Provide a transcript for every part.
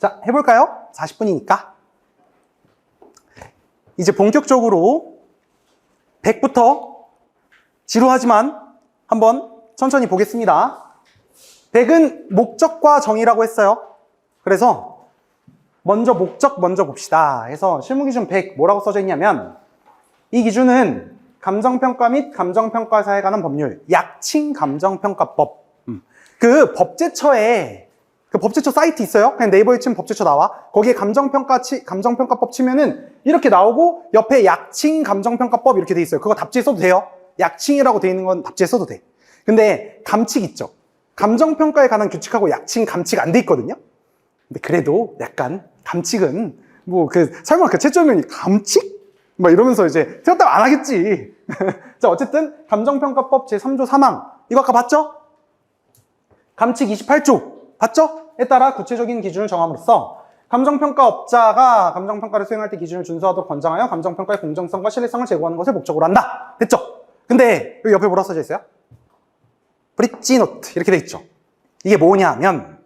자, 해볼까요? 40분이니까. 이제 본격적으로 100부터 지루하지만 한번 천천히 보겠습니다. 100은 목적과 정의라고 했어요. 그래서 먼저 목적 먼저 봅시다. 해서 실무기준 100 뭐라고 써져 있냐면, 이 기준은 감정평가 및 감정평가사에 관한 법률, 약칭 감정평가법. 그 법제처에, 그 법제처 사이트 있어요? 그냥 네이버에 치면 법제처 나와. 거기에 감정평가법 치면은 이렇게 나오고 옆에 약칭 감정평가법 이렇게 돼 있어요. 그거 답지에 써도 돼요. 약칭이라고 돼 있는 건 답지에 써도 돼. 근데 감칙 있죠? 감정평가에 관한 규칙하고 약칭, 감칙 안 돼 있거든요? 근데 그래도 약간 감칙은 설마 그 채점위원이 감칙? 막 이러면서 이제 틀렸다고 안 하겠지. 자, 어쨌든 감정평가법 제3조 3항 이거 아까 봤죠? 감칙 28조 봤죠?에 따라 구체적인 기준을 정함으로써 감정평가업자가 감정평가를 수행할 때 기준을 준수하도록 권장하여 감정평가의 공정성과 신뢰성을 제고하는 것을 목적으로 한다. 됐죠? 근데 여기 옆에 뭐라고 써져 있어요? 브릿지 노트 이렇게 돼 있죠. 이게 뭐냐 하면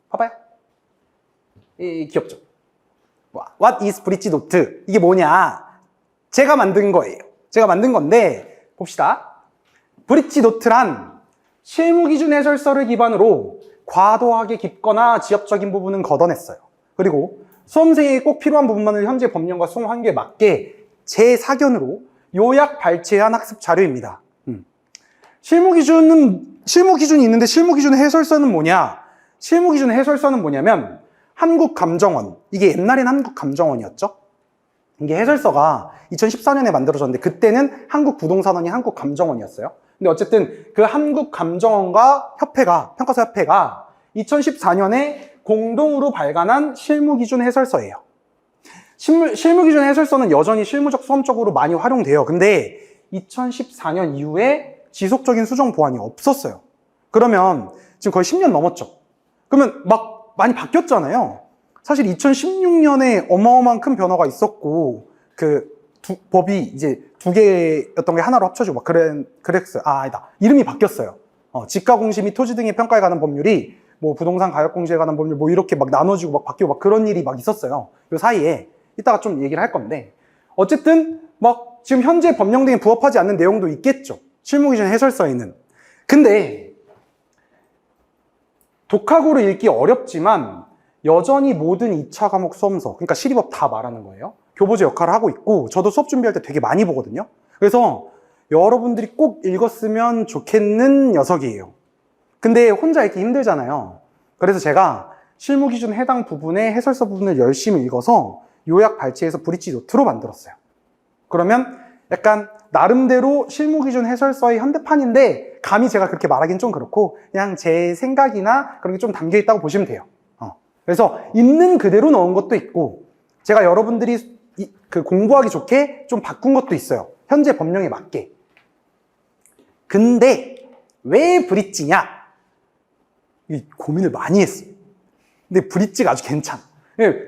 봐봐요. 귀엽죠? What is bridge note? 이게 뭐냐? 제가 만든 거예요. 제가 만든 건데 봅시다. 브릿지 노트란 실무기준 해설서를 기반으로 과도하게 깊거나 지엽적인 부분은 걷어냈어요. 그리고 수험생에게 꼭 필요한 부분만을 현재 법령과 수험 환경에 맞게 제4견으로 요약 발췌한 학습 자료입니다. 실무기준이 있는데 실무기준 해설서는 뭐냐? 실무기준 해설서는 뭐냐면 한국감정원, 이게 옛날엔 한국감정원이었죠? 이게 해설서가 2014년에 만들어졌는데 그때는 한국부동산원이 한국감정원이었어요. 근데 어쨌든 그 한국감정원과 평가사 협회가 2014년에 공동으로 발간한 실무기준 해설서예요. 실무기준 해설서는 여전히 실무적, 수험적으로 많이 활용돼요. 근데 2014년 이후에 지속적인 수정 보완이 없었어요. 그러면 지금 거의 10년 넘었죠. 그러면 막 많이 바뀌었잖아요. 사실 2016년에 어마어마한 큰 변화가 있었고, 법이 이제 두 개였던 게 하나로 합쳐지고 막 그랬어요. 아니다. 이름이 바뀌었어요. 지가공시 및 토지 등의 평가에 관한 법률이 뭐 부동산 가격공시에 관한 법률 뭐 이렇게 막 나눠지고 막 바뀌고 막 그런 일이 막 있었어요. 요 사이에 이따가 좀 얘기를 할 건데, 어쨌든 막 지금 현재 법령 등에 부합하지 않는 내용도 있겠죠. 실무기준 해설서에는. 근데 독학으로 읽기 어렵지만 여전히 모든 2차 과목 수험서, 그러니까 시리법 다 말하는 거예요. 교보제 역할을 하고 있고, 저도 수업 준비할 때 되게 많이 보거든요. 그래서 여러분들이 꼭 읽었으면 좋겠는 녀석이에요. 근데 혼자 읽기 힘들잖아요. 그래서 제가 실무기준 해당 부분의 해설서 부분을 열심히 읽어서 요약 발췌해서 브릿지 노트로 만들었어요. 그러면 약간 나름대로 실무기준 해설서의 현대판인데, 감히 제가 그렇게 말하기는 좀 그렇고 그냥 제 생각이나 그런 게 좀 담겨 있다고 보시면 돼요. 그래서 있는 그대로 넣은 것도 있고, 제가 여러분들이 공부하기 좋게 좀 바꾼 것도 있어요. 현재 법령에 맞게. 근데 왜 브릿지냐? 고민을 많이 했어요. 근데 브릿지가 아주 괜찮아.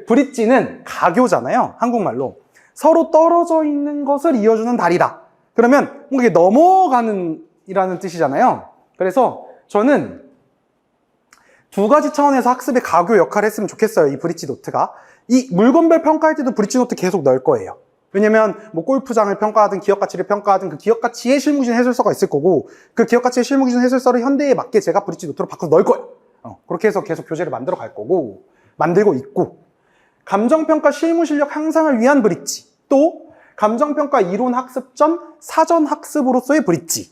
브릿지는 가교잖아요. 한국말로. 서로 떨어져 있는 것을 이어주는 다리다. 그러면 뭔가 이게 넘어가는 이라는 뜻이잖아요. 그래서 저는 두 가지 차원에서 학습의 가교 역할을 했으면 좋겠어요. 이 브릿지 노트가. 이 물건별 평가할 때도 브릿지 노트 계속 넣을 거예요. 왜냐면 뭐 골프장을 평가하든 기업가치를 평가하든 그 기업가치의 실무기준 해설서가 있을 거고, 그 기업가치의 실무기준 해설서를 현대에 맞게 제가 브릿지 노트로 바꿔서 넣을 거예요. 그렇게 해서 계속 교재를 만들어 갈 거고, 만들고 있고, 감정평가 실무실력 향상을 위한 브릿지, 또 감정평가 이론 학습 전 사전 학습으로서의 브릿지.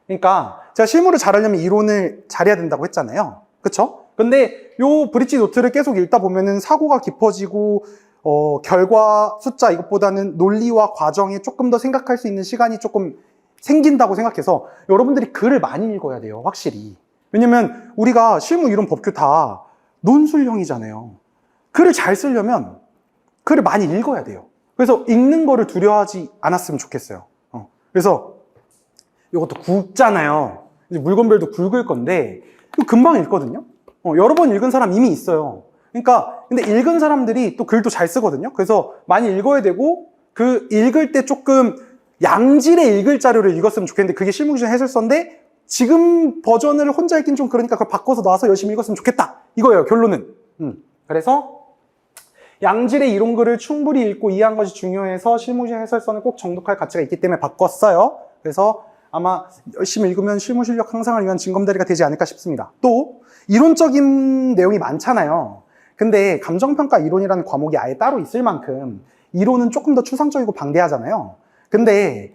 그러니까 제가 실무를 잘하려면 이론을 잘해야 된다고 했잖아요. 그쵸? 근데 요 브릿지 노트를 계속 읽다 보면은 사고가 깊어지고, 결과 숫자 이것보다는 논리와 과정에 조금 더 생각할 수 있는 시간이 조금 생긴다고 생각해서 여러분들이 글을 많이 읽어야 돼요. 확실히. 왜냐면 우리가 실무 이론 법규 다 논술형이잖아요. 글을 잘 쓰려면 글을 많이 읽어야 돼요. 그래서 읽는 거를 두려워하지 않았으면 좋겠어요. 그래서 이것도 굵잖아요. 이제 물건별도 굵을 건데 이거 금방 읽거든요. 여러 번 읽은 사람 이미 있어요. 그러니까 근데 읽은 사람들이 또 글도 잘 쓰거든요. 그래서 많이 읽어야 되고, 그 읽을 때 조금 양질의 읽을 자료를 읽었으면 좋겠는데 그게 실무기준 해설서인데 지금 버전을 혼자 읽긴 좀 그러니까 그걸 바꿔서 나와서 열심히 읽었으면 좋겠다. 이거예요, 결론은. 그래서 양질의 이론글을 충분히 읽고 이해한 것이 중요해서 실무실 해설서는 꼭 정독할 가치가 있기 때문에 바꿨어요. 그래서 아마 열심히 읽으면 실무 실력 향상을 위한 징검다리가 되지 않을까 싶습니다. 또 이론적인 내용이 많잖아요. 근데 감정평가 이론이라는 과목이 아예 따로 있을 만큼 이론은 조금 더 추상적이고 방대하잖아요. 근데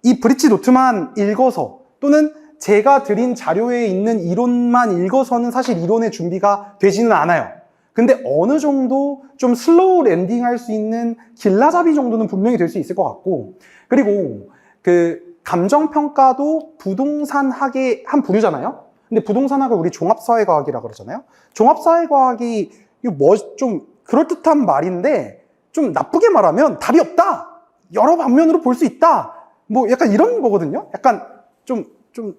이 브릿지 노트만 읽어서 또는 제가 드린 자료에 있는 이론만 읽어서는 사실 이론의 준비가 되지는 않아요. 근데 어느 정도 좀 슬로우 랜딩 할 수 있는 길라잡이 정도는 분명히 될 수 있을 것 같고, 그리고 그 감정평가도 부동산학의 한 부류잖아요. 근데 부동산학을 우리 종합사회과학이라 그러잖아요. 종합사회과학이 뭐 좀 그럴듯한 말인데 좀 나쁘게 말하면 답이 없다, 여러 방면으로 볼 수 있다, 뭐 약간 이런 거거든요. 약간 좀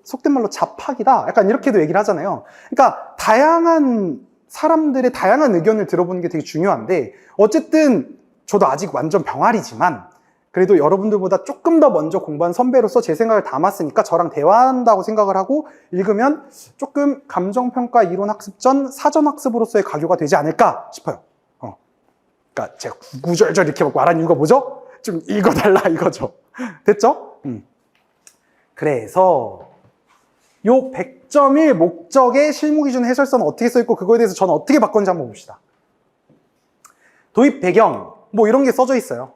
속된 말로 잡학이다, 약간 이렇게도 얘기를 하잖아요. 그러니까 다양한 사람들의 다양한 의견을 들어보는 게 되게 중요한데, 어쨌든 저도 아직 완전 병아리지만 그래도 여러분들보다 조금 더 먼저 공부한 선배로서 제 생각을 담았으니까 저랑 대화한다고 생각을 하고 읽으면 조금 감정평가 이론학습 전 사전학습으로서의 가교가 되지 않을까 싶어요. 그러니까 제가 구구절절 이렇게 막 말한 이유가 뭐죠? 좀 읽어달라 이거죠. 됐죠? 그래서 요 100.1 목적의 실무기준 해설서는 어떻게 써있고 그거에 대해서 저는 어떻게 바꿨는지 한번 봅시다. 도입 배경 뭐 이런 게 써져 있어요.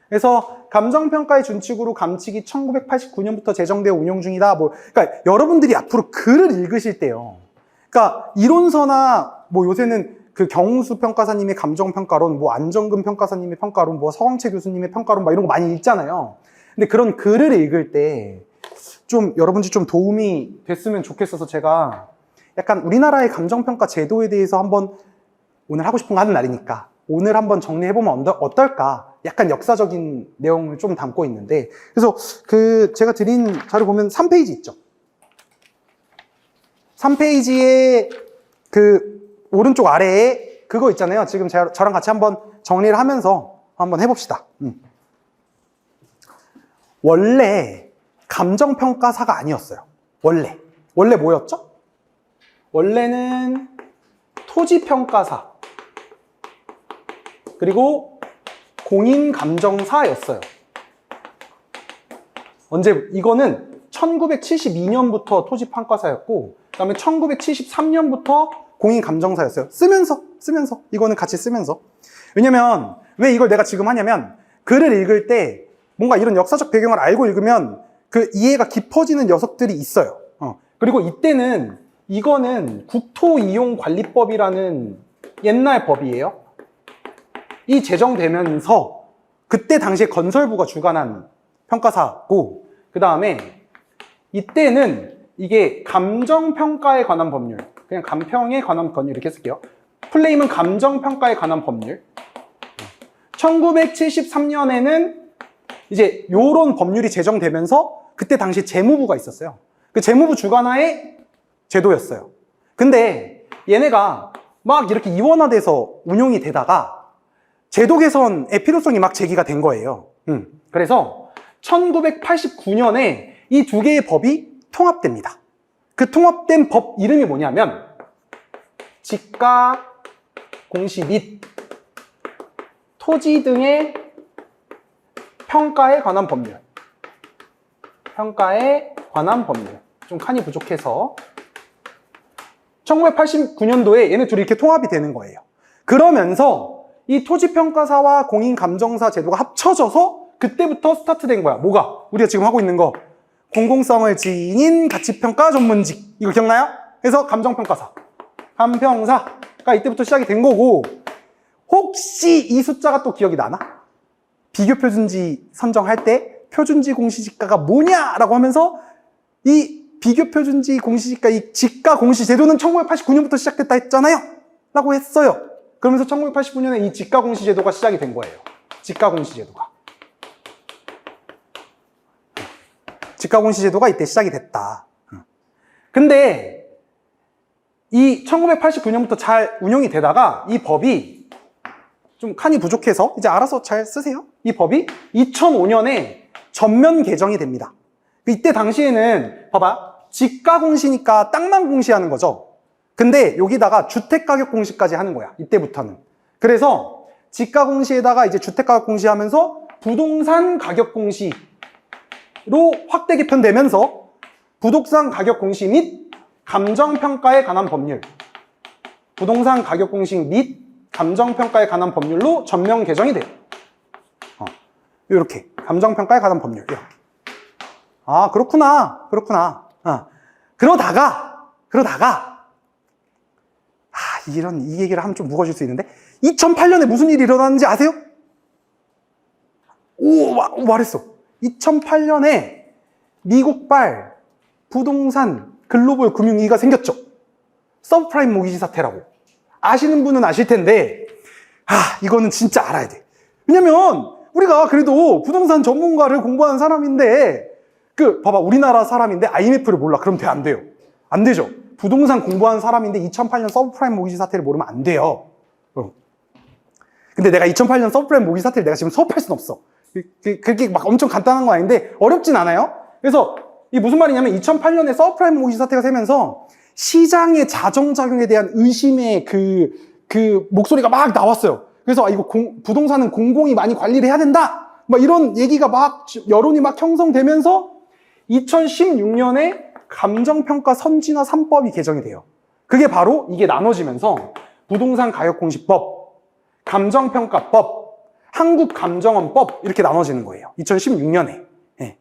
그래서 감정평가의 준칙으로 감칙이 1989년부터 제정되어 운용 중이다. 뭐 그러니까 여러분들이 앞으로 글을 읽으실 때요, 그러니까 이론서나 뭐 요새는 그 경우수 평가사님의 감정평가론, 뭐 안정근 평가사님의 평가론, 뭐 서광채 교수님의 평가론 막 이런 거 많이 읽잖아요. 근데 그런 글을 읽을 때 좀 여러분들이 좀 도움이 됐으면 좋겠어서 제가 약간 우리나라의 감정평가 제도에 대해서 한번, 오늘 하고 싶은 거 하는 날이니까 오늘 한번 정리해보면 어떨까, 약간 역사적인 내용을 좀 담고 있는데, 그래서 그 제가 드린 자료 보면 3페이지 있죠. 3페이지에 그 오른쪽 아래에 그거 있잖아요. 지금 저랑 같이 한번 정리를 하면서 한번 해봅시다. 원래 감정평가사가 아니었어요. 원래 뭐였죠? 원래는 토지평가사 그리고 공인감정사였어요. 언제, 이거는 1972년부터 토지평가사였고 그 다음에 1973년부터 공인감정사였어요. 쓰면서 이거는 같이 쓰면서. 왜냐면 왜 이걸 내가 지금 하냐면, 글을 읽을 때 뭔가 이런 역사적 배경을 알고 읽으면 그 이해가 깊어지는 녀석들이 있어요. 그리고 이때는 이거는 국토이용관리법이라는 옛날 법이에요. 이 제정되면서 그때 당시에 건설부가 주관한 평가사고, 그 다음에 이때는 이게 감정평가에 관한 법률, 그냥 감평에 관한 법률 이렇게 쓸게요. 플레임은 감정평가에 관한 법률. 1973년에는 이제 요런 법률이 제정되면서 그때 당시 재무부가 있었어요. 그 재무부 주관하에 제도였어요. 근데 얘네가 막 이렇게 이원화돼서 운용이 되다가 제도 개선의 필요성이 막 제기가 된 거예요. 그래서 1989년에 이 두 개의 법이 통합됩니다. 그 통합된 법 이름이 뭐냐면 지가 공시 및 토지 등의 평가에 관한 법률. 평가에 관한 법률. 좀 칸이 부족해서 1989년도에 얘네 둘이 이렇게 통합이 되는 거예요. 그러면서 이 토지평가사와 공인감정사 제도가 합쳐져서 그때부터 스타트된 거야. 뭐가? 우리가 지금 하고 있는 거. 공공성을 지닌 가치평가 전문직. 이거 기억나요? 그래서 감정평가사, 감평사가 이때부터 시작이 된 거고, 혹시 이 숫자가 또 기억이 나나? 비교표준지 선정할 때 표준지 공시지가가 뭐냐라고 하면서 이 비교표준지 공시지가, 이 지가 공시제도는 1989년부터 시작됐다 했잖아요 라고 했어요. 그러면서 1989년에 이 지가 공시제도가 시작이 된 거예요. 지가 공시제도가 이때 시작이 됐다. 근데 이 1989년부터 잘 운영이 되다가 이 법이 좀 칸이 부족해서 이제 알아서 잘 쓰세요. 이 법이 2005년에 전면 개정이 됩니다. 이때 당시에는 봐봐, 지가 공시니까 땅만 공시하는 거죠. 근데 여기다가 주택가격 공시까지 하는 거야. 이때부터는. 그래서 지가 공시에다가 이제 주택가격 공시하면서 부동산 가격 공시로 확대 개편되면서 부동산 가격 공시 및 감정평가에 관한 법률, 부동산 가격 공시 및 감정평가에 관한 법률로 전면 개정이 돼요. 이렇게 감정평가에 관한 법률 이렇게. 아, 그렇구나. 그러다가 이 얘기를 하면 좀 무거워질 수 있는데 2008년에 무슨 일이 일어났는지 아세요? 말했어. 2008년에 미국발 부동산 글로벌 금융위기가 생겼죠. 서브프라임 모기지 사태라고. 아시는 분은 아실 텐데 이거는 진짜 알아야 돼. 왜냐면 우리가 그래도 부동산 전문가를 공부하는 사람인데 봐봐, 우리나라 사람인데 IMF를 몰라. 그럼 안 돼요. 안 되죠. 부동산 공부하는 사람인데 2008년 서브프라임 모기지 사태를 모르면 안 돼요. 근데 내가 2008년 서브프라임 모기지 사태를 내가 지금 수업할 순 없어. 그렇게 막 엄청 간단한 건 아닌데 어렵진 않아요. 그래서 이게 무슨 말이냐면 2008년에 서브프라임 모기지 사태가 생기면서 시장의 자정작용에 대한 의심의 그 목소리가 막 나왔어요. 그래서 이거 부동산은 공공이 많이 관리를 해야 된다. 막 이런 얘기가 막 여론이 막 형성되면서 2016년에 감정평가 선진화 3법이 개정이 돼요. 그게 바로 이게 나눠지면서 부동산 가격공시법, 감정평가법, 한국감정원법 이렇게 나눠지는 거예요. 2016년에. 네.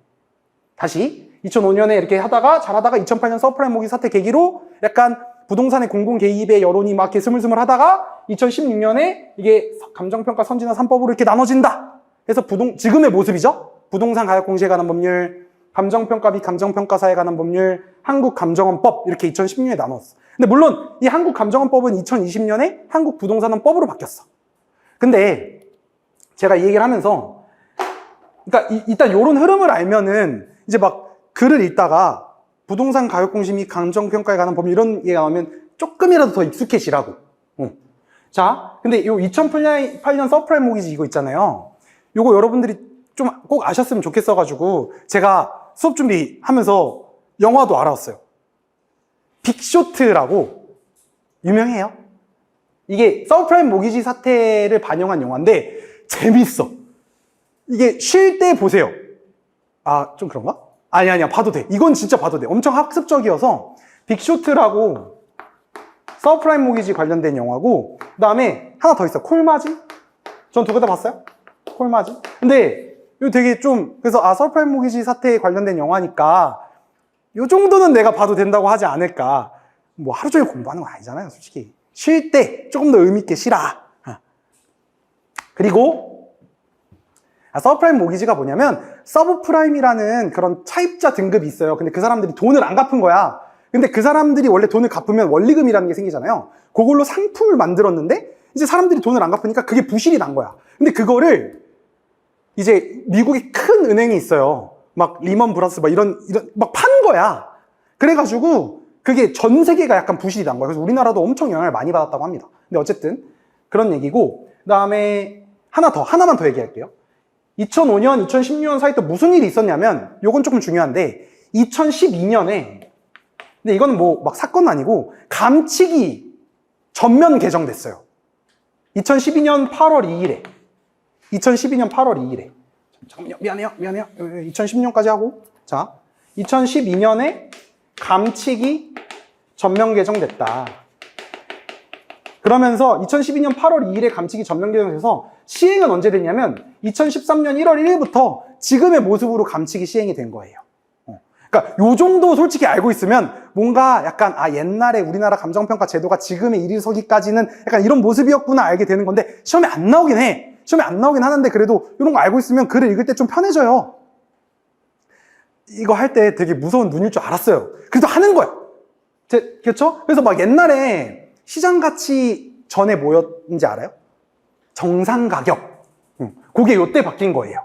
다시 2005년에 이렇게 잘하다가 2008년 서프라임 모기지 사태 계기로 약간 부동산의 공공 개입의 여론이 막 이렇게 스물스물 하다가 2016년에 이게 감정평가 선진화 3법으로 이렇게 나눠진다. 그래서 지금의 모습이죠. 부동산 가격 공시에 관한 법률, 감정평가 및 감정평가사에 관한 법률, 한국감정원법 이렇게 2016년에 나눴어. 근데 물론 이 한국감정원법은 2020년에 한국부동산원법으로 바뀌었어. 근데 제가 이 얘기를 하면서 그러니까 일단 이런 흐름을 알면은 이제 막 글을 읽다가 부동산 가격 공시 및 감정평가에 관한 법률 이런 얘기가 나오면 조금이라도 더 익숙해지라고. 자, 근데 요 2008년 서프라임 모기지 이거 있잖아요. 요거 여러분들이 좀 꼭 아셨으면 좋겠어가지고 제가 수업 준비하면서 영화도 알아왔어요. 빅쇼트라고 유명해요. 이게 서브프라임 모기지 사태를 반영한 영화인데 재밌어. 이게 쉴 때 보세요. 좀 그런가? 아니야 봐도 돼. 이건 진짜 봐도 돼. 엄청 학습적이어서 빅쇼트라고 서브프라임 모기지 관련된 영화고 그 다음에 하나 더 있어. 콜마진? 전 두 개 다 봤어요. 콜마진? 근데 이거 되게 그래서 서브프라임 모기지 사태에 관련된 영화니까 요 정도는 내가 봐도 된다고 하지 않을까. 뭐 하루 종일 공부하는 건 아니잖아요, 솔직히. 쉴 때 조금 더 의미있게 쉬라. 그리고 서브프라임 모기지가 뭐냐면 서브프라임이라는 그런 차입자 등급이 있어요. 근데 그 사람들이 돈을 안 갚은 거야. 근데 그 사람들이 원래 돈을 갚으면 원리금이라는 게 생기잖아요. 그걸로 상품을 만들었는데 이제 사람들이 돈을 안 갚으니까 그게 부실이 난 거야. 근데 그거를 이제 미국의 큰 은행이 있어요. 막 리먼 브라더스 막 이런 막 판 거야. 그래가지고 그게 전 세계가 약간 부실이 난 거야. 그래서 우리나라도 엄청 영향을 많이 받았다고 합니다. 근데 어쨌든 그런 얘기고 그 다음에 하나만 더 얘기할게요. 2005년, 2016년 사이 또 무슨 일이 있었냐면 요건 조금 중요한데 2012년에 근데 이거는 뭐 막 사건은 아니고 감치기 전면 개정됐어요. 2012년 8월 2일에 2012년 8월 2일에 잠깐만요. 미안해요. 2010년까지 하고 자 2012년에 감치기 전면 개정됐다. 그러면서 2012년 8월 2일에 감치기 전면 개정돼서 시행은 언제 됐냐면 2013년 1월 1일부터 지금의 모습으로 감치기 시행이 된 거예요. 그러니까 요 정도 솔직히 알고 있으면 뭔가 약간 옛날에 우리나라 감정평가 제도가 지금의 이르서기까지는 약간 이런 모습이었구나 알게 되는 건데 시험에 안 나오긴 해. 시험에 안 나오긴 하는데 그래도 이런 거 알고 있으면 글을 읽을 때 좀 편해져요. 이거 할 때 되게 무서운 눈일 줄 알았어요. 그래도 하는 거야. 그렇죠? 그래서 막 옛날에 시장 가치 전에 뭐였는지 알아요? 정상 가격. 그게 요때 바뀐 거예요.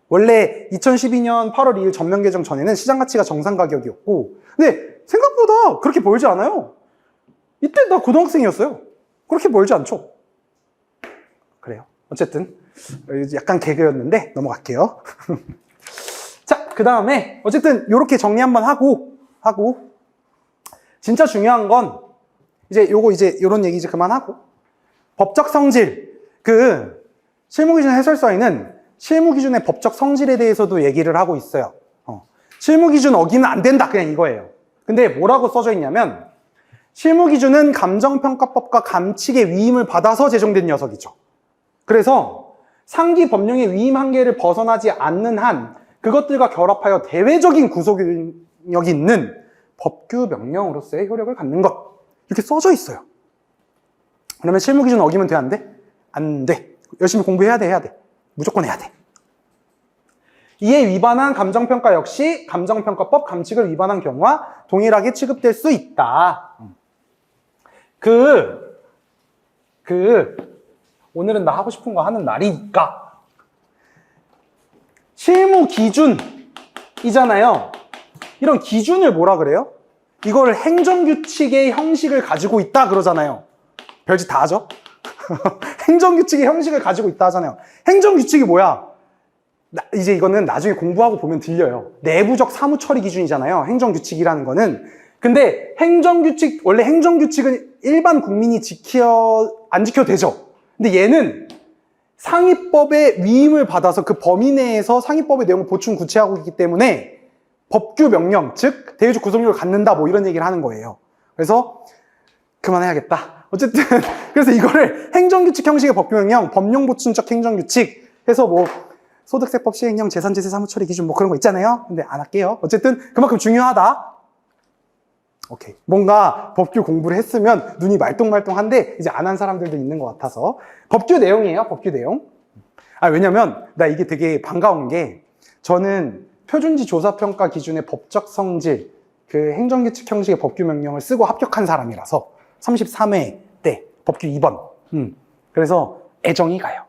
원래 2012년 8월 2일 전면 개정 전에는 시장 가치가 정상 가격이었고, 근데 생각보다 그렇게 멀지 않아요. 이때 나 고등학생이었어요. 그렇게 멀지 않죠? 그래요. 어쨌든 약간 개그였는데 넘어갈게요. 자, 그 다음에 어쨌든 이렇게 정리 한번 하고 진짜 중요한 건 이제 요런 얘기 이제 그만하고 법적 성질. 실무기준 해설서에는 실무기준의 법적 성질에 대해서도 얘기를 하고 있어요. 실무기준 어기는 안 된다. 그냥 이거예요. 근데 뭐라고 써져 있냐면 실무기준은 감정평가법과 감칙의 위임을 받아서 제정된 녀석이죠. 그래서 상기 법령의 위임 한계를 벗어나지 않는 한 그것들과 결합하여 대외적인 구속력이 있는 법규 명령으로서의 효력을 갖는 것. 이렇게 써져 있어요. 그러면 실무기준 어기면 돼, 안 돼? 안 돼. 열심히 공부해야 돼, 해야 돼. 무조건 해야 돼. 이에 위반한 감정평가 역시 감정평가법 감칙을 위반한 경우와 동일하게 취급될 수 있다. 오늘은 나 하고 싶은 거 하는 날이니까. 실무 기준이잖아요. 이런 기준을 뭐라 그래요? 이걸 행정규칙의 형식을 가지고 있다 그러잖아요. 별짓 다 하죠? 행정규칙의 형식을 가지고 있다 하잖아요. 행정규칙이 뭐야? 이제 이거는 나중에 공부하고 보면 들려요. 내부적 사무처리 기준이잖아요. 행정규칙이라는 거는. 근데 원래 행정규칙은 일반 국민이 안 지켜도 되죠. 근데 얘는 상위법의 위임을 받아서 그 범위 내에서 상위법의 내용을 보충 구체하고 있기 때문에 법규 명령, 즉 대외적 구속력을 갖는다, 뭐 이런 얘기를 하는 거예요. 그래서 그만해야겠다. 어쨌든 그래서 이거를 행정규칙 형식의 법규 명령, 법령 보충적 행정규칙 해서 뭐 소득세법 시행령, 재산제세 사무처리 기준 뭐 그런 거 있잖아요. 근데 안 할게요. 어쨌든 그만큼 중요하다. 오케이. 뭔가 법규 공부를 했으면 눈이 말똥말똥한데 이제 안 한 사람들도 있는 것 같아서. 법규 내용이에요. 법규 내용. 왜냐면 나 이게 되게 반가운 게 저는 표준지 조사평가 기준의 법적 성질, 행정규칙 형식의 법규 명령을 쓰고 합격한 사람이라서 33회 때 법규 2번. 그래서 애정이 가요.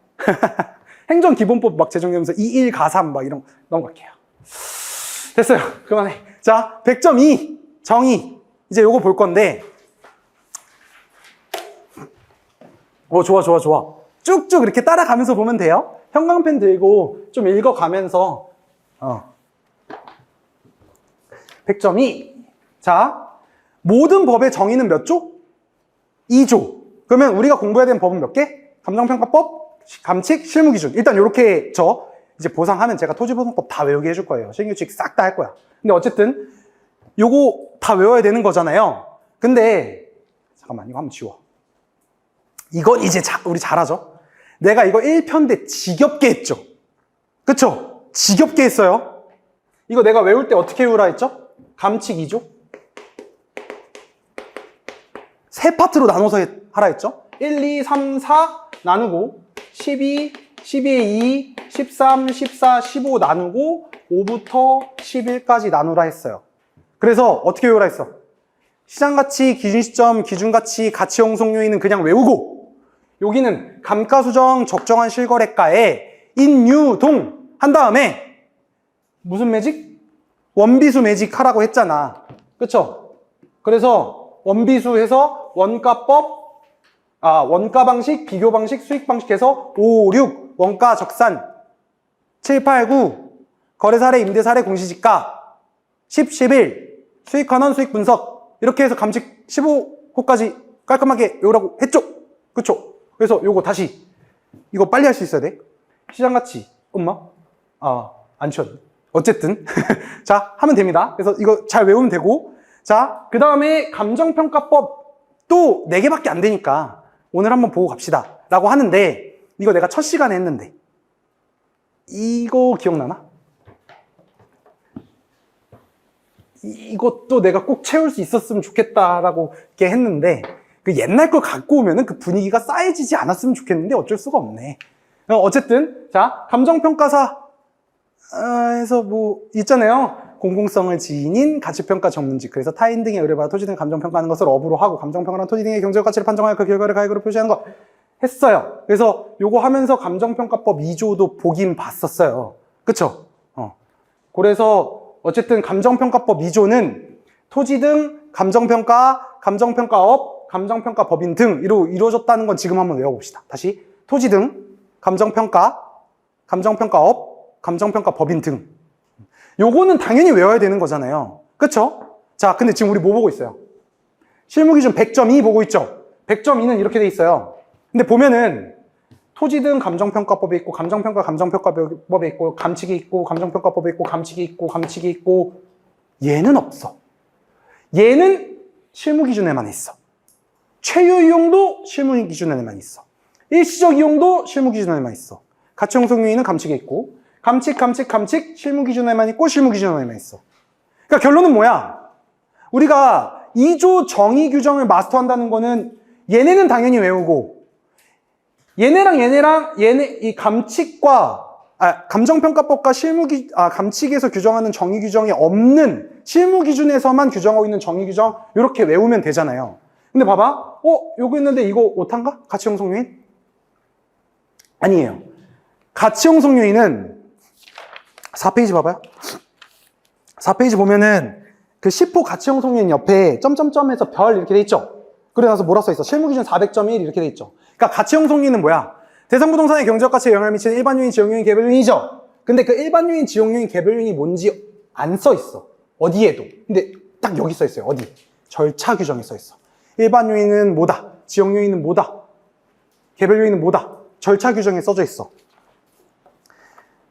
행정기본법 막 제정되면서 21가삼 막 이런 거 넘어갈게요. 됐어요. 그만해. 자, 100.2 정의. 이제 요거 볼 건데. 좋아. 쭉쭉 이렇게 따라가면서 보면 돼요. 형광펜 들고 좀 읽어가면서 100.2. 자, 모든 법의 정의는 몇 조? 2조. 그러면 우리가 공부해야 되는 법은 몇 개? 감정평가법, 감칙, 실무기준. 일단 이렇게 이제 보상하면 제가 토지보상법 다 외우게 해줄 거예요. 실무규칙 싹 다 할 거야. 근데 어쨌든 요거 다 외워야 되는 거잖아요. 근데 잠깐만, 이거 한번 지워. 이건 이제 우리 잘하죠? 내가 이거 1편 때 지겹게 했죠? 그쵸? 지겹게 했어요. 이거 내가 외울 때 어떻게 외우라 했죠? 감칙 2조? 세 파트로 나눠서 하라 했죠? 1, 2, 3, 4 나누고 12, 12에 2, 13, 14, 15 나누고 5부터 11까지 나누라 했어요. 그래서 어떻게 외우라 했어? 시장가치, 기준시점, 기준가치, 가치형성 요인은 그냥 외우고 여기는 감가수정, 적정한 실거래가에 인유동 한 다음에 무슨 매직? 원비수 매직 하라고 했잖아. 그쵸? 그래서 원비수 해서 원가법, 원가 방식, 비교 방식, 수익 방식 해서 5, 6, 원가 적산, 7, 8, 9, 거래 사례, 임대 사례, 공시지가, 10, 11, 수익 환원, 수익 분석, 이렇게 해서 감칙 15호까지 깔끔하게 외우라고 했죠? 그쵸? 그래서 요거 다시, 이거 빨리 할 수 있어야 돼. 시장가치, 엄마? 안 치웠네. 어쨌든. 자, 하면 됩니다. 그래서 이거 잘 외우면 되고. 자, 그 다음에 감정평가법 또 4개밖에 안 되니까 오늘 한번 보고 갑시다. 라고 하는데, 이거 내가 첫 시간에 했는데. 이거 기억나나? 이것도 내가 꼭 채울 수 있었으면 좋겠다라고 이렇게 했는데, 그 옛날 걸 갖고 오면은 그 분위기가 쌓여지지 않았으면 좋겠는데 어쩔 수가 없네. 어쨌든, 자, 감정평가사, 해서 뭐, 있잖아요. 공공성을 지닌 가치평가 전문직. 그래서 타인 등의 의뢰받아 토지 등을 감정평가하는 것을 업으로 하고 감정평가는 토지 등의 경제적 가치를 판정하여 그 결과를 가액으로 표시하는 거 했어요. 그래서 요거 하면서 감정평가법 2조도 보긴 봤었어요. 그쵸? 그래서 어쨌든 감정평가법 2조는 토지 등 감정평가, 감정평가업, 감정평가법인 등으로 이루어졌다는 건 지금 한번 외워봅시다. 다시. 토지 등 감정평가, 감정평가업, 감정평가법인 등. 요거는 당연히 외워야 되는 거잖아요. 그쵸? 자, 근데 지금 우리 뭐 보고 있어요? 실무기준 100.2 보고 있죠? 100.2는 이렇게 돼 있어요. 근데 보면은 토지 등 감정평가법이 있고, 감정평가법이 있고, 감칙이 있고, 감정평가법이 있고, 감칙이 있고, 감칙이 있고, 얘는 없어. 얘는 실무기준에만 있어. 최유이용도 실무기준에만 있어. 일시적 이용도 실무기준에만 있어. 가치형성유인은 감칙에 있고, 감칙, 실무기준에만 있고, 실무기준에만 있어. 그러니까 결론은 뭐야? 우리가 2조 정의 규정을 마스터한다는 거는 얘네는 당연히 외우고, 얘네, 이 감칙과, 감정평가법과 감칙에서 규정하는 정의 규정이 없는 실무기준에서만 규정하고 있는 정의 규정, 이렇게 외우면 되잖아요. 근데 봐봐. 요거 있는데 이거 오타인가? 가치형성유인? 아니에요. 가치형성유인은 4페이지 봐봐요. 4페이지 보면은 그 10호 가치형성유인 옆에 점점점에서 별 이렇게 돼 있죠? 그래 나서 뭐라 써 있어? 실무기준 400.1 이렇게 돼 있죠? 그러니까 가치형성유인은 뭐야? 대상부동산의 경제적 가치에 영향을 미치는 일반 요인, 지역 요인, 개별 요인이죠? 근데 그 일반 요인, 지역 요인, 개별 요인이 뭔지 안 써 있어. 어디에도. 근데 딱 여기 써 있어요. 어디? 절차 규정에 써 있어. 일반 요인은 뭐다? 지역 요인은 뭐다? 개별 요인은 뭐다? 절차 규정에 써져 있어.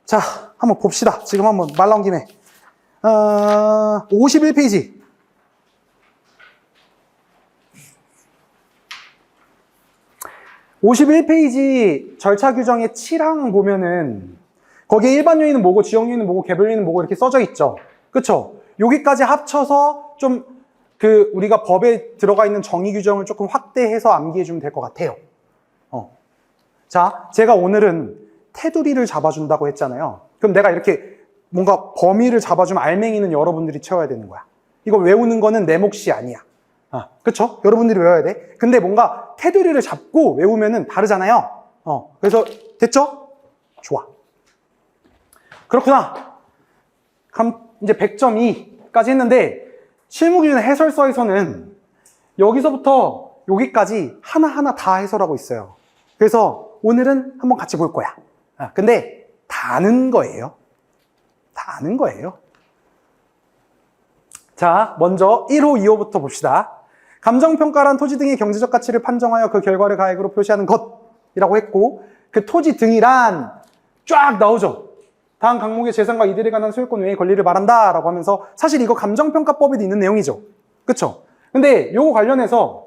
자, 한번 봅시다. 지금 한번 말 나온 김에. 51페이지. 51페이지 절차 규정의 7항 보면은 거기에 일반 요인은 뭐고 지역 요인은 뭐고 개별 요인은 뭐고 이렇게 써져 있죠. 그쵸? 여기까지 합쳐서 좀 우리가 법에 들어가 있는 정의 규정을 조금 확대해서 암기해 주면 될 것 같아요. 자, 제가 오늘은 테두리를 잡아준다고 했잖아요. 그럼 내가 이렇게 뭔가 범위를 잡아주면 알맹이는 여러분들이 채워야 되는 거야. 이거 외우는 거는 내 몫이 아니야. 그쵸? 여러분들이 외워야 돼. 근데 뭔가 테두리를 잡고 외우면은 다르잖아요. 그래서 됐죠? 좋아. 그렇구나. 이제 100.2까지 했는데 실무기준 해설서에서는 여기서부터 여기까지 하나하나 다 해설하고 있어요. 그래서 오늘은 한번 같이 볼 거야. 근데 다 아는 거예요. 다 아는 거예요. 자, 먼저 1호, 2호부터 봅시다. 감정평가란 토지 등의 경제적 가치를 판정하여 그 결과를 가액으로 표시하는 것이라고 했고, 그 토지 등이란 쫙 나오죠. 다음 강목의 재산과 이들에 관한 소유권 외의 권리를 말한다 라고 하면서 사실 이거 감정평가법에도 있는 내용이죠. 그쵸? 근데 요거 관련해서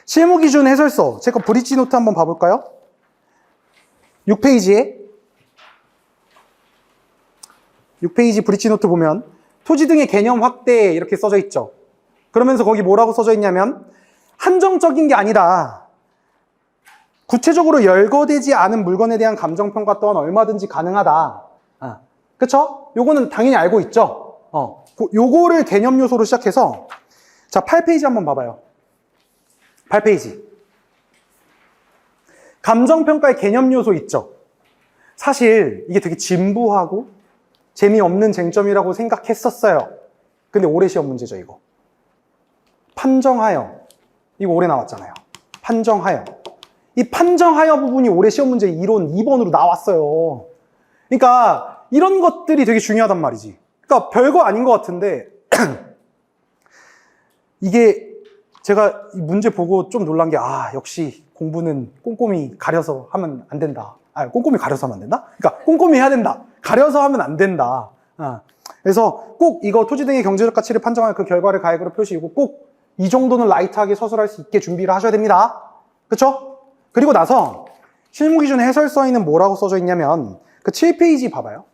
실무기준 해설서 제 거 브릿지 노트 한번 봐볼까요? 6페이지 브릿지 노트 보면 토지 등의 개념 확대 이렇게 써져 있죠. 그러면서 거기 뭐라고 써져 있냐면 한정적인 게 아니라 구체적으로 열거되지 않은 물건에 대한 감정평가 또한 얼마든지 가능하다. 그쵸? 요거는 당연히 알고 있죠? 요거를 개념 요소로 시작해서 자, 8페이지 한번 봐봐요. 8페이지. 감정평가의 개념 요소 있죠? 사실 이게 되게 진부하고 재미없는 쟁점이라고 생각했었어요. 근데 올해 시험 문제죠, 이거. 판정하여. 이거 올해 나왔잖아요. 판정하여. 이 판정하여 부분이 올해 시험 문제 이론 2번으로 나왔어요. 그러니까 이런 것들이 되게 중요하단 말이지. 그러니까 별거 아닌 것 같은데 이게 제가 이 문제 보고 좀 놀란 게 역시 공부는 꼼꼼히 가려서 하면 안 된다. 꼼꼼히 가려서 하면 안 된다? 그러니까 꼼꼼히 해야 된다. 가려서 하면 안 된다. 그래서 꼭 이거 토지 등의 경제적 가치를 판정할 그 결과를 가액으로 표시이고 꼭 이 정도는 라이트하게 서술할 수 있게 준비를 하셔야 됩니다. 그쵸? 그리고 나서 실무기준 해설서에는 뭐라고 써져 있냐면 그 7페이지 봐봐요.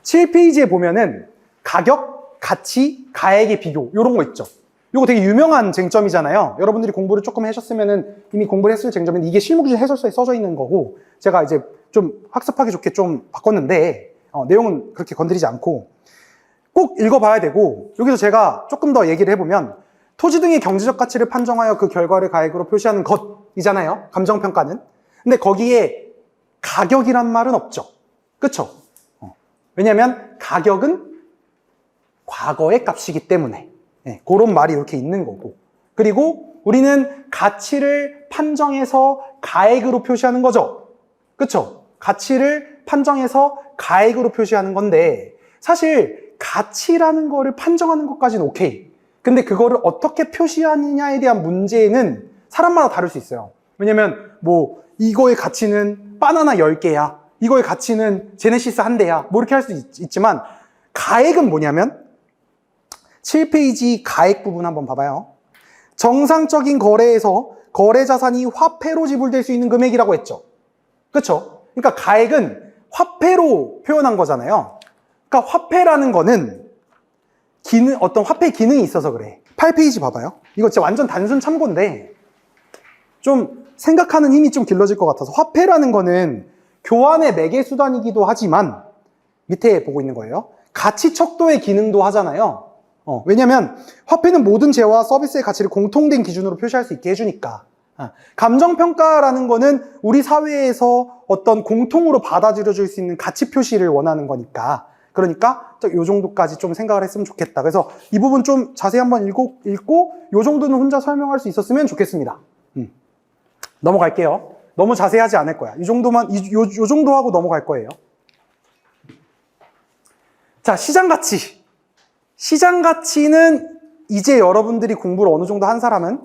7페이지에 보면은 가격, 가치, 가액의 비교 이런 거 있죠. 이거 되게 유명한 쟁점이잖아요. 여러분들이 공부를 조금 하셨으면은 이미 공부를 했을 쟁점인데 이게 실무기준 해설서에 써져 있는 거고 제가 이제 좀 학습하기 좋게 좀 바꿨는데 내용은 그렇게 건드리지 않고 꼭 읽어봐야 되고 여기서 제가 조금 더 얘기를 해보면 토지 등의 경제적 가치를 판정하여 그 결과를 가액으로 표시하는 것이잖아요. 감정평가는. 근데 거기에 가격이란 말은 없죠. 그쵸? 왜냐하면 가격은 과거의 값이기 때문에 그런 말이 이렇게 있는 거고 그리고 우리는 가치를 판정해서 가액으로 표시하는 거죠. 그쵸? 가치를 판정해서 가액으로 표시하는 건데 사실 가치라는 거를 판정하는 것까지는 오케이. 근데 그거를 어떻게 표시하느냐에 대한 문제는 사람마다 다를 수 있어요. 왜냐면 뭐 이거의 가치는 바나나 10개야. 이거의 가치는 제네시스 1대야. 뭐 이렇게 할 수 있지만 가액은 뭐냐면 7페이지 가액 부분 한번 봐봐요. 정상적인 거래에서 거래 자산이 화폐로 지불될 수 있는 금액이라고 했죠. 그렇죠? 그러니까 가액은 화폐로 표현한 거잖아요. 그러니까 화폐라는 거는 어떤 화폐 기능이 있어서 그래. 8페이지 봐봐요. 이거 진짜 완전 단순 참고인데 좀 생각하는 힘이 좀 길러질 것 같아서 화폐라는 거는 교환의 매개 수단이기도 하지만 밑에 보고 있는 거예요. 가치 척도의 기능도 하잖아요. 왜냐면 화폐는 모든 재화와 서비스의 가치를 공통된 기준으로 표시할 수 있게 해주니까. 감정평가라는 거는 우리 사회에서 어떤 공통으로 받아들여질 수 있는 가치 표시를 원하는 거니까. 그러니까 이 정도까지 좀 생각을 했으면 좋겠다. 그래서 이 부분 좀 자세히 한번 읽고 이 정도는 혼자 설명할 수 있었으면 좋겠습니다. 넘어갈게요. 너무 자세하지 않을 거야. 이 정도만, 요 정도 하고 넘어갈 거예요. 자, 시장 가치. 시장 가치는 이제 여러분들이 공부를 어느 정도 한 사람은,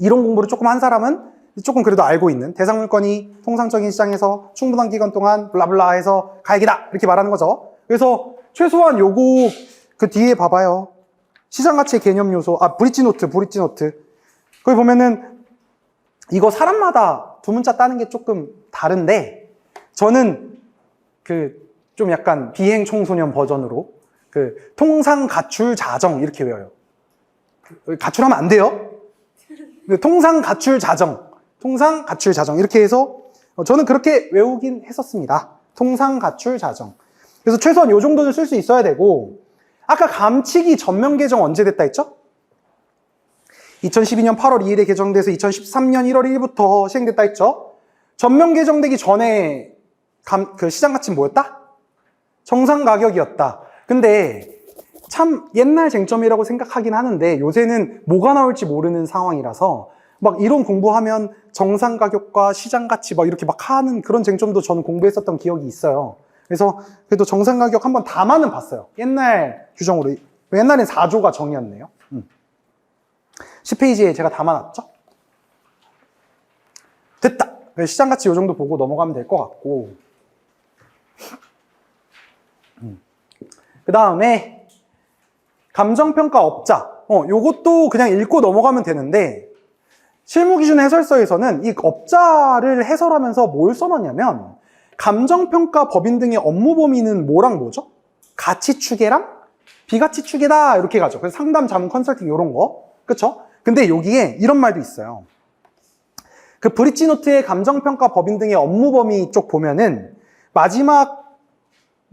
이론 공부를 조금 한 사람은 조금 그래도 알고 있는 대상 물건이 통상적인 시장에서 충분한 기간 동안 블라블라 해서 가액이다 이렇게 말하는 거죠. 그래서 최소한 요거 그 뒤에 봐봐요. 시장 가치의 개념 요소, 브릿지 노트. 거기 보면은 이거 사람마다 두 문자 따는 게 조금 다른데 저는 좀 약간 비행 청소년 버전으로 통상 가출 자정 이렇게 외워요. 가출하면 안 돼요. 통상 가출 자정 이렇게 해서 저는 그렇게 외우긴 했었습니다. 통상 가출 자정. 그래서 최소한 요 정도는 쓸 수 있어야 되고 아까 감치기 전면 개정 언제 됐다 했죠? 2012년 8월 2일에 개정돼서 2013년 1월 1일부터 시행됐다 했죠? 전면 개정되기 전에 그 시장 가치는 뭐였다? 정상 가격이었다. 근데 참 옛날 쟁점이라고 생각하긴 하는데 요새는 뭐가 나올지 모르는 상황이라서 막 이론 공부하면 정상 가격과 시장 가치 막 이렇게 막 하는 그런 쟁점도 저는 공부했었던 기억이 있어요. 그래서 그래도 정상 가격 한번 담아는 봤어요. 옛날 규정으로. 옛날엔 4조가 정의였네요. 10페이지에 제가 담아놨죠? 됐다! 시장 가치 요 정도 보고 넘어가면 될 것 같고 그 다음에 감정평가업자 요것도 그냥 읽고 넘어가면 되는데 실무기준 해설서에서는 이 업자를 해설하면서 뭘 써놨냐면 감정평가 법인 등의 업무 범위는 뭐랑 뭐죠? 가치 추계랑 비가치 추계다 이렇게 가죠. 그래서 상담, 자문, 컨설팅 이런 거 그쵸? 근데 여기에 이런 말도 있어요. 그 브릿지 노트의 감정평가 법인 등의 업무 범위 쪽 보면은 마지막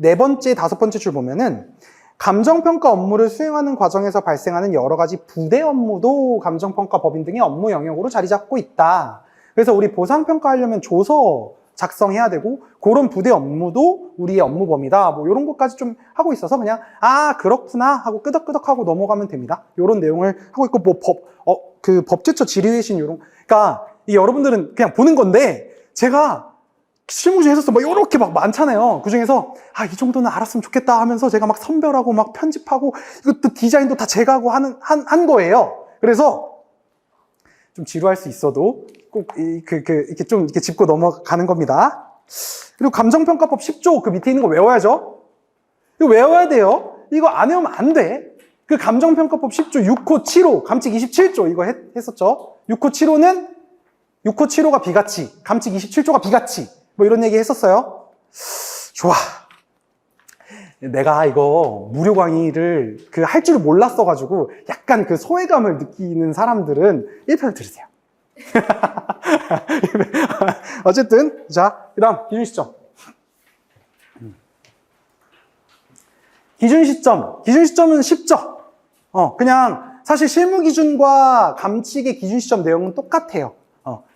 4번째, 5번째 줄 보면은 감정평가 업무를 수행하는 과정에서 발생하는 여러 가지 부대 업무도 감정평가 법인 등의 업무 영역으로 자리 잡고 있다. 그래서 우리 보상평가하려면 조서 작성해야 되고 그런 부대 업무도 우리의 업무 범위다. 뭐 이런 것까지 좀 하고 있어서 그냥 그렇구나 하고 끄덕끄덕하고 넘어가면 됩니다. 이런 내용을 하고 있고 뭐 법제처 질의회신 이런 그러니까 여러분들은 그냥 보는 건데 제가 실무진 해서 막 이렇게 막 많잖아요. 그 중에서 이 정도는 알았으면 좋겠다 하면서 제가 막 선별하고 막 편집하고 이것도 디자인도 다 제가 하고 한 거예요. 그래서 좀 지루할 수 있어도 꼭 이렇게 좀 이렇게 짚고 넘어가는 겁니다. 그리고 감정평가법 10조 그 밑에 있는 거 외워야죠. 이거 외워야 돼요. 이거 안 외우면 안 돼. 그 감정평가법 10조 6호 7호 감칙 27조 이거 했었죠. 6호 7호가 비가치, 감칙 27조가 비가치. 뭐 이런 얘기 했었어요. 좋아. 내가 이거 무료 강의를 할 줄을 몰랐어가지고 약간 그 소외감을 느끼는 사람들은 1편을 들으세요. 어쨌든 자, 그 다음 기준 시점. 기준 시점은 쉽죠. 그냥 사실 실무 기준과 감칙의 기준 시점 내용은 똑같아요.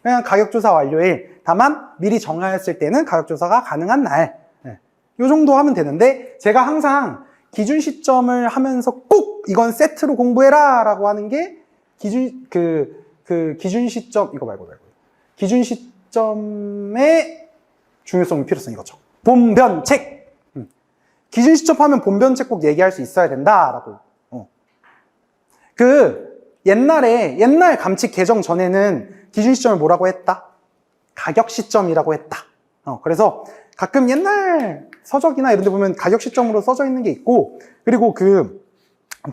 그냥 가격조사 완료일. 다만 미리 정하였을 때는 가격조사가 가능한 날. 요 정도 하면 되는데 제가 항상 기준 시점을 하면서 꼭 이건 세트로 공부해라 라고 하는 게 기준 시점 이거 말고 기준 시점의 중요성, 필요성 이거죠. 본변책. 기준 시점 하면 본변책 꼭 얘기할 수 있어야 된다라고. 옛날 감칙 개정 전에는 기준 시점을 뭐라고 했다? 가격 시점이라고 했다. 그래서 가끔 옛날 서적이나 이런 데 보면 가격 시점으로 써져 있는 게 있고, 그리고 그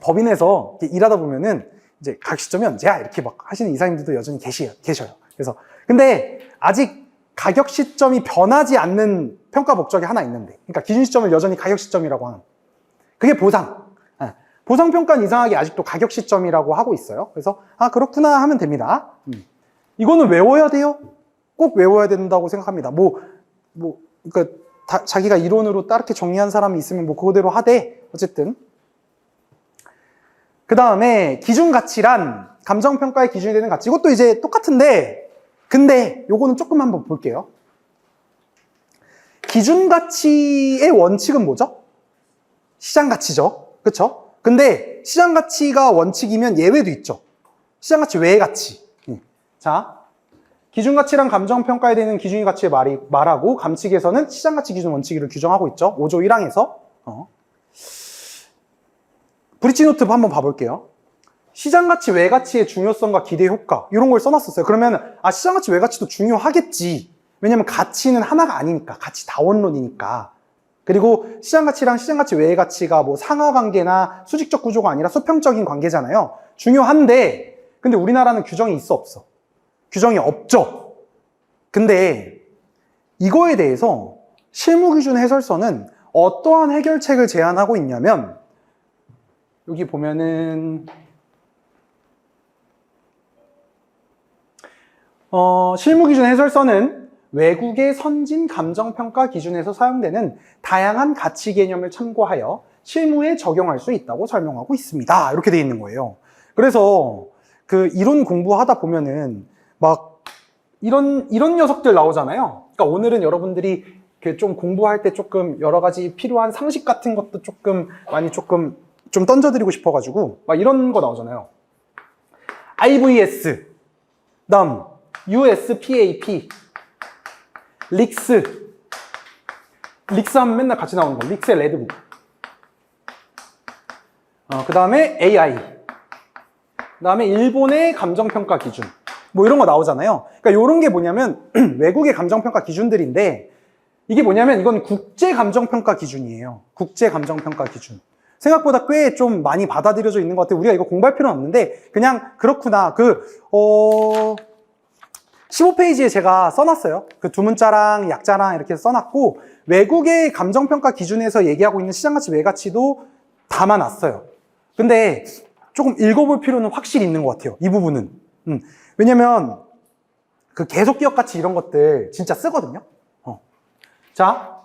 법인에서 일하다 보면은 이제 가격 시점이 언제야? 이렇게 막 하시는 이사님들도 여전히 계셔요. 그래서 근데 아직 가격 시점이 변하지 않는 평가 목적이 하나 있는데, 그러니까 기준 시점을 여전히 가격 시점이라고 하는, 그게 보상. 보상 평가는 이상하게 아직도 가격 시점이라고 하고 있어요. 그래서 아 그렇구나 하면 됩니다. 이거는 외워야 돼요? 꼭 외워야 된다고 생각합니다. 그러니까 자기가 이론으로 따르게 정리한 사람이 있으면 뭐 그거대로 하되, 어쨌든. 그 다음에 기준 가치란 감정평가의 기준이 되는 가치. 이것도 이제 똑같은데, 근데 요거는 조금 한번 볼게요. 기준 가치의 원칙은 뭐죠? 시장 가치죠. 그쵸? 근데 시장 가치가 원칙이면 예외도 있죠. 시장 가치 외의 가치. 자, 기준 가치랑 감정 평가에 되는 기준의 가치에 말하고, 감칙에서는 시장 가치 기준 원칙을 규정하고 있죠. 5조 1항에서. 브릿지 노트 한번 봐볼게요. 시장 가치 외 가치의 중요성과 기대 효과 이런 걸 써놨었어요. 그러면 시장 가치 외 가치도 중요하겠지. 왜냐면 가치는 하나가 아니니까, 가치 다원론이니까. 그리고 시장 가치랑 시장 가치 외의 가치가 뭐 상하 관계나 수직적 구조가 아니라 수평적인 관계잖아요. 중요한데, 근데 우리나라는 규정이 있어 없어? 규정이 없죠. 근데 이거에 대해서 실무기준 해설서는 어떠한 해결책을 제안하고 있냐면, 여기 보면은 실무기준 해설서는 외국의 선진 감정평가 기준에서 사용되는 다양한 가치 개념을 참고하여 실무에 적용할 수 있다고 설명하고 있습니다. 이렇게 돼 있는 거예요. 그래서 그 이론 공부하다 보면은 막 이런 녀석들 나오잖아요. 그러니까 오늘은 여러분들이 좀 공부할 때 조금 여러 가지 필요한 상식 같은 것도 조금 좀 던져드리고 싶어가지고 막 이런 거 나오잖아요. IVS, 다음 USPAP, 릭스 하면 맨날 같이 나오는 거, 릭스의 레드북. 그 다음에 AI, 그 다음에 일본의 감정평가 기준, 뭐 이런 거 나오잖아요. 그러니까 이런 게 뭐냐면 외국의 감정평가 기준들인데, 이게 뭐냐면 이건 국제 감정평가 기준이에요. 국제 감정평가 기준. 생각보다 꽤 좀 많이 받아들여져 있는 것 같아요. 우리가 이거 공부할 필요는 없는데 그냥 그렇구나. 15페이지에 제가 써놨어요. 그 두 문자랑 약자랑 이렇게 써놨고, 외국의 감정평가 기준에서 얘기하고 있는 시장가치 외가치도 담아놨어요. 근데 조금 읽어볼 필요는 확실히 있는 것 같아요. 이 부분은. 왜냐면 그 계속기업가치 이런 것들 진짜 쓰거든요. 자,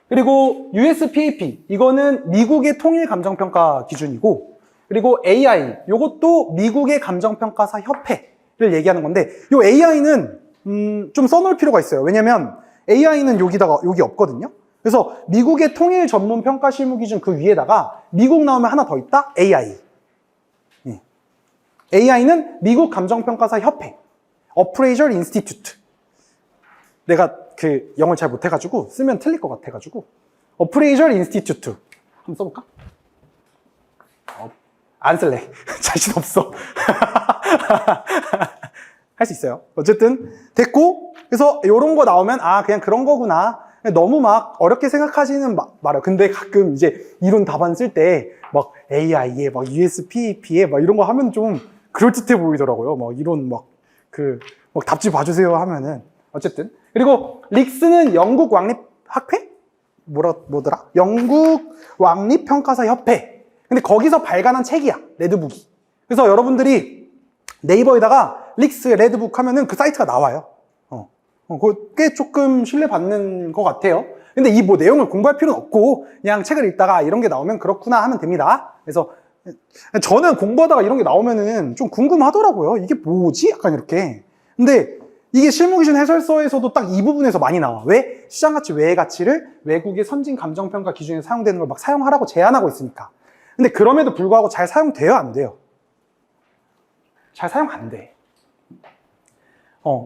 그리고 USPAP, 이거는 미국의 통일 감정평가 기준이고, 그리고 AI, 요것도 미국의 감정평가사 협회를 얘기하는 건데, 요 AI는 좀 써놓을 필요가 있어요. 왜냐면 AI는 여기 없거든요. 그래서 미국의 통일 전문 평가 실무 기준 그 위에다가 미국 나오면 하나 더 있다? AI. AI는 미국 감정평가사 협회, Appraisal Institute. 내가 그 영어를 잘 못해가지고 쓰면 틀릴 것 같아가지고 Appraisal Institute 한번 써볼까? 안 쓸래. 자신 없어. 할 수 있어요. 어쨌든 됐고, 그래서 이런 거 나오면 그냥 그런 거구나. 너무 막 어렵게 생각하지는 말아요. 근데 가끔 이제 이론 답안 쓸 때 막 AI에 막 USPAP에 막 이런 거 하면 좀 그럴듯해 보이더라고요. 막 이런 막 답지 봐주세요 하면은. 어쨌든. 그리고 릭스는 영국 왕립학회? 뭐더라? 영국 왕립평가사 협회. 근데 거기서 발간한 책이야. 레드북이. 그래서 여러분들이 네이버에다가 릭스 레드북 하면은 그 사이트가 나와요. 그거 꽤 조금 신뢰받는 것 같아요. 근데 이 뭐 내용을 공부할 필요는 없고 그냥 책을 읽다가 이런 게 나오면 그렇구나 하면 됩니다. 그래서 저는 공부하다가 이런 게 나오면은 좀 궁금하더라고요. 이게 뭐지? 약간 이렇게. 근데 이게 실무기준 해설서에서도 딱 이 부분에서 많이 나와. 왜? 시장가치 외의 가치를 외국의 선진 감정평가 기준에 사용되는 걸 막 사용하라고 제안하고 있으니까. 근데 그럼에도 불구하고 잘 사용돼요? 안 돼요? 잘 사용 안 돼.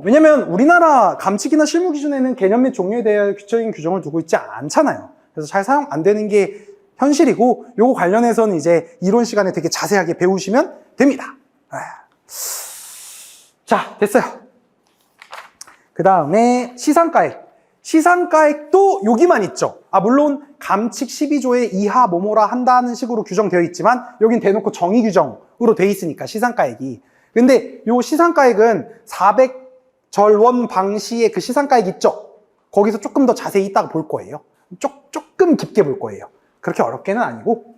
왜냐면 우리나라 감칙이나 실무 기준에는 개념 및 종류에 대해 구체적인 규정을 두고 있지 않잖아요. 그래서 잘 사용 안 되는 게 현실이고 요거 관련해서는 이제 이론 시간에 되게 자세하게 배우시면 됩니다. 자, 됐어요. 그 다음에 시상가액. 시상가액도 여기만 있죠. 물론 감칙 12조에 이하 뭐뭐라 한다는 식으로 규정되어 있지만 여긴 대놓고 정의 규정으로 되어 있으니까 시상가액이. 근데 요 시상가액은 400절원 방시의 그 시상가액 있죠. 거기서 조금 더 자세히 이따가 볼 거예요. 조금 깊게 볼 거예요. 그렇게 어렵게는 아니고.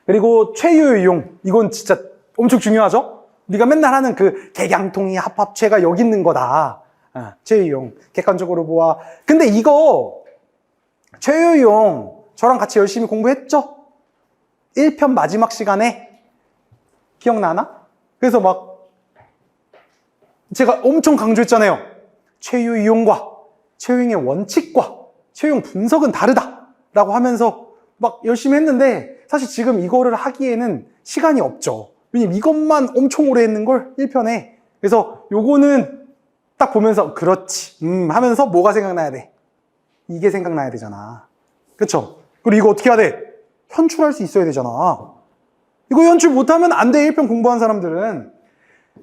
그리고 최유용, 이건 진짜 엄청 중요하죠. 네가 맨날 하는 그 객양통이 합합체가 여기 있는 거다. 최유용 객관적으로 보아. 근데 이거 최유용 저랑 같이 열심히 공부했죠? 1편 마지막 시간에 기억나나? 그래서 막 제가 엄청 강조했잖아요. 최유용과 최유용의 원칙과 최유용 분석은 다르다 라고 하면서 막 열심히 했는데 사실 지금 이거를 하기에는 시간이 없죠. 왜냐면 이것만 엄청 오래 했는 걸 1편에. 그래서 요거는 딱 보면서 그렇지 하면서 뭐가 생각나야 돼? 이게 생각나야 되잖아. 그쵸? 그리고 이거 어떻게 해야 돼? 현출할 수 있어야 되잖아. 이거 현출 못하면 안 돼. 1편 공부한 사람들은.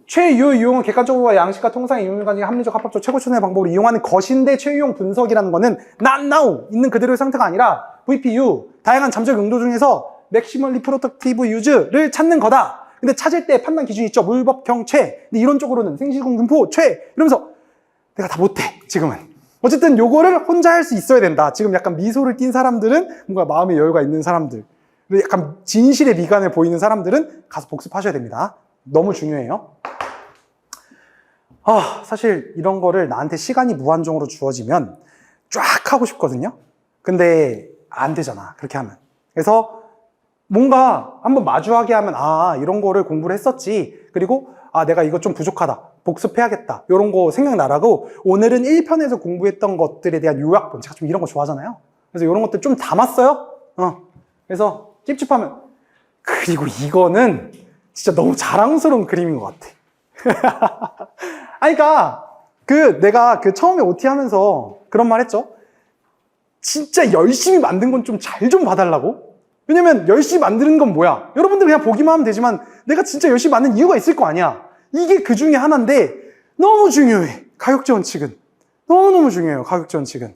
최유용은 객관적으로 양식과 통상의 이용 간의 합리적 합법적 최고 최선의 방법으로 이용하는 것인데 최유용 분석이라는 거는 not now 있는 그대로의 상태가 아니라 VPU 다양한 잠적 용도 중에서 maximally productive use를 찾는 거다. 근데 찾을 때 판단 기준이 있죠. 물법 경최. 근데 이론적으로는 생시공분포 최. 이러면서 내가 다 못해 지금은. 어쨌든 요거를 혼자 할 수 있어야 된다. 지금 약간 미소를 띈 사람들은 뭔가 마음의 여유가 있는 사람들, 약간 진실의 미간을 보이는 사람들은 가서 복습하셔야 됩니다. 너무 중요해요. 사실 이런 거를 나한테 시간이 무한정으로 주어지면 쫙 하고 싶거든요. 근데 안 되잖아, 그렇게 하면. 그래서 뭔가 한번 마주하게 하면 이런 거를 공부를 했었지. 그리고 내가 이거 좀 부족하다, 복습해야겠다, 이런 거 생각나라고 오늘은 1편에서 공부했던 것들에 대한 요약본, 제가 좀 이런 거 좋아하잖아요. 그래서 이런 것들 좀 담았어요. 그래서 찝찝하면, 그리고 이거는 진짜 너무 자랑스러운 그림인 것 같아. 그러니까 내가 처음에 OT 하면서 그런 말 했죠. 진짜 열심히 만든 건 좀 잘 좀 봐달라고. 왜냐면 열심히 만드는 건 뭐야? 여러분들 그냥 보기만 하면 되지만 내가 진짜 열심히 만든 이유가 있을 거 아니야. 이게 그 중에 하나인데 너무 중요해. 가격제 원칙은. 너무너무 중요해요. 가격제 원칙은.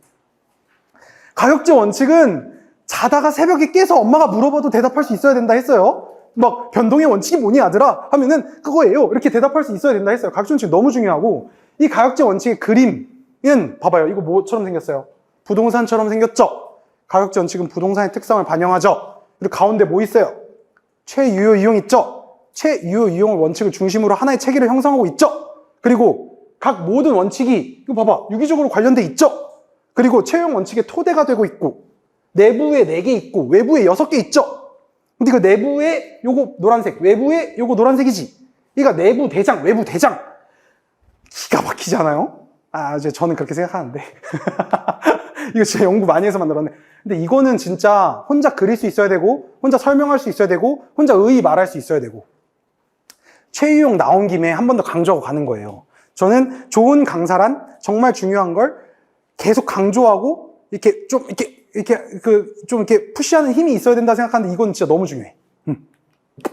가격제 원칙은 자다가 새벽에 깨서 엄마가 물어봐도 대답할 수 있어야 된다 했어요. 막 변동의 원칙이 뭐니 아들아? 하면은 그거예요. 이렇게 대답할 수 있어야 된다 했어요. 가격제 원칙 너무 중요하고, 이 가격제 원칙의 그림은 봐봐요. 이거 뭐처럼 생겼어요? 부동산처럼 생겼죠? 가격제 원칙은 부동산의 특성을 반영하죠. 그리고 가운데 뭐 있어요? 최유효 이용 있죠? 최유효 이용을 원칙을 중심으로 하나의 체계를 형성하고 있죠? 그리고 각 모든 원칙이 이거 봐봐, 유기적으로 관련돼 있죠? 그리고 최유용 원칙의 토대가 되고 있고, 내부에 4개 있고 외부에 6개 있죠? 근데 그 내부에 요거 노란색, 외부에 요거 노란색이지. 그러니까 내부 대장, 외부 대장. 기가 막히지 않아요? 저는 그렇게 생각하는데. 이거 진짜 연구 많이 해서 만들었네. 근데 이거는 진짜 혼자 그릴 수 있어야 되고, 혼자 설명할 수 있어야 되고, 혼자 의의 말할 수 있어야 되고. 최유용 나온 김에 한 번 더 강조하고 가는 거예요. 저는 좋은 강사란 정말 중요한 걸 계속 강조하고, 이렇게 푸시하는 힘이 있어야 된다 생각하는데 이건 진짜 너무 중요해.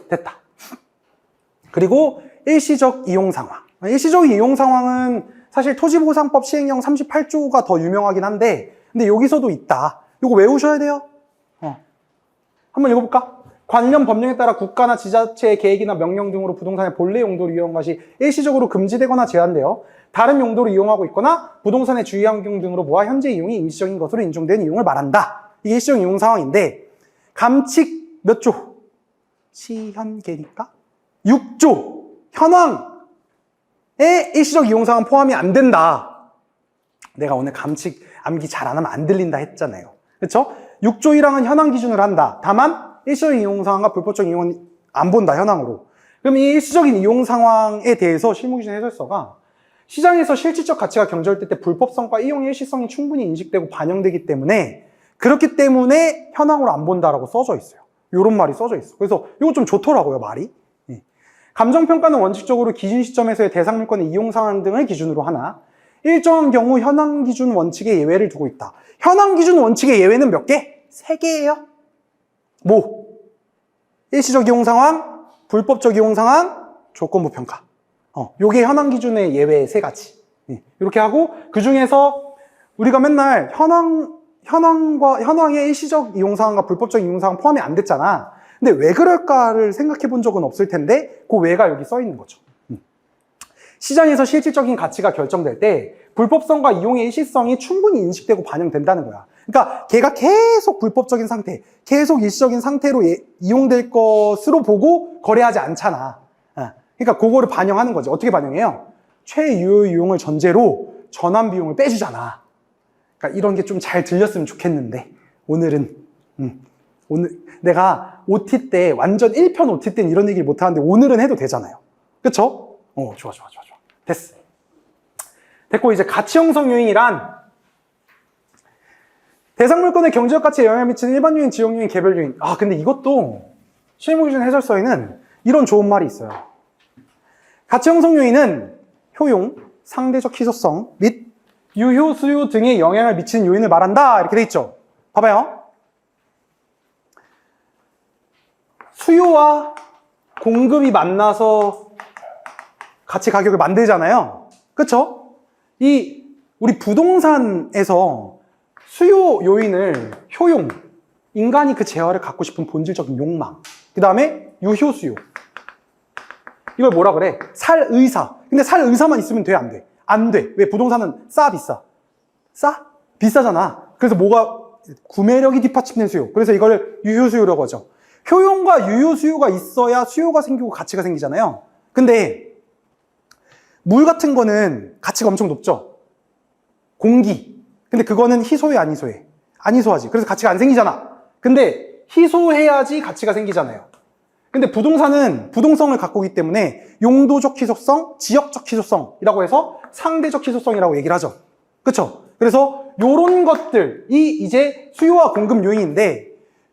됐다. 그리고 일시적 이용 상황. 일시적 이용 상황은 사실 토지보상법 시행령 38조가 더 유명하긴 한데, 근데 여기서도 있다. 이거 외우셔야 돼요. 한번 읽어볼까? 관련 법령에 따라 국가나 지자체의 계획이나 명령 등으로 부동산의 본래 용도를 이용한 것이 일시적으로 금지되거나 제한되어 다른 용도로 이용하고 있거나 부동산의 주의 환경 등으로 보아 현재 이용이 임시적인 것으로 인정된 이용을 말한다. 이게 일시적 이용 상황인데, 감칙 몇 조? 시현계니까? 6조. 현황에 일시적 이용 상황 포함이 안 된다. 내가 오늘 감칙 암기 잘 안 하면 안 들린다 했잖아요. 그렇죠? 6조 1항은 현황 기준으로 한다. 다만 일시적 이용 상황과 불법적 이용은 안 본다, 현황으로. 그럼 이 일시적인 이용 상황에 대해서 실무기준 해설서가 시장에서 실질적 가치가 경절될 때 불법성과 이용의 일시성이 충분히 인식되고 반영되기 때문에, 그렇기 때문에 현황으로 안 본다라고 써져 있어요. 이런 말이 써져 있어. 그래서 이거 좀 좋더라고요, 말이. 감정평가는 원칙적으로 기준 시점에서의 대상 물건의 이용 상황 등을 기준으로 하나, 일정한 경우 현황 기준 원칙에 예외를 두고 있다. 현황 기준 원칙의 예외는 몇 개? 세 개예요. 뭐? 일시적 이용 상황, 불법적 이용 상황, 조건부 평가. 요게 현황 기준의 예외 세 가지. 이렇게 하고 그 중에서 우리가 맨날 현황의 일시적 이용 상황과 불법적 이용 상황 포함이 안 됐잖아. 근데 왜 그럴까를 생각해 본 적은 없을 텐데 그 왜가 여기 써 있는 거죠. 시장에서 실질적인 가치가 결정될 때 불법성과 이용의 일시성이 충분히 인식되고 반영된다는 거야. 그러니까 걔가 계속 불법적인 상태, 계속 일시적인 상태로 이용될 것으로 보고 거래하지 않잖아. 그러니까 그거를 반영하는 거지. 어떻게 반영해요? 최유효 이용을 전제로 전환 비용을 빼주잖아. 그러니까 이런 게 좀 잘 들렸으면 좋겠는데 오늘은 오늘 내가 OT 때 완전 1편 OT 때는 이런 얘기를 못 하는데 오늘은 해도 되잖아요. 그쵸? 좋아. 됐어. 됐고 이제 가치 형성 요인이란 대상 물건의 경제적 가치에 영향을 미치는 일반 요인, 지역 요인, 개별 요인. 근데 이것도 실무 기준 해설서에는 이런 좋은 말이 있어요. 가치 형성 요인은 효용, 상대적 희소성 및 유효, 수요 등의 영향을 미치는 요인을 말한다. 이렇게 돼 있죠. 봐봐요. 수요와 공급이 만나서 가치 가격을 만들잖아요. 그쵸? 우리 부동산에서 수요 요인을 효용, 인간이 그 재화를 갖고 싶은 본질적인 욕망, 그 다음에 유효 수요. 이걸 뭐라 그래? 살 의사. 근데 살 의사만 있으면 돼, 안 돼? 안 돼. 왜? 부동산은 비싸? 비싸잖아. 그래서 뭐가 구매력이 뒷받침된 수요. 그래서 이걸 유효 수요라고 하죠. 효용과 유효 수요가 있어야 수요가 생기고 가치가 생기잖아요. 근데 물 같은 거는 가치가 엄청 높죠. 공기. 근데 그거는 희소해, 안 희소해? 안 희소하지. 그래서 가치가 안 생기잖아. 근데 희소해야지 가치가 생기잖아요. 근데 부동산은 부동성을 갖고 있기 때문에 용도적 희소성, 지역적 희소성이라고 해서 상대적 희소성이라고 얘기를 하죠. 그쵸? 그래서 요런 것들이 이제 수요와 공급 요인인데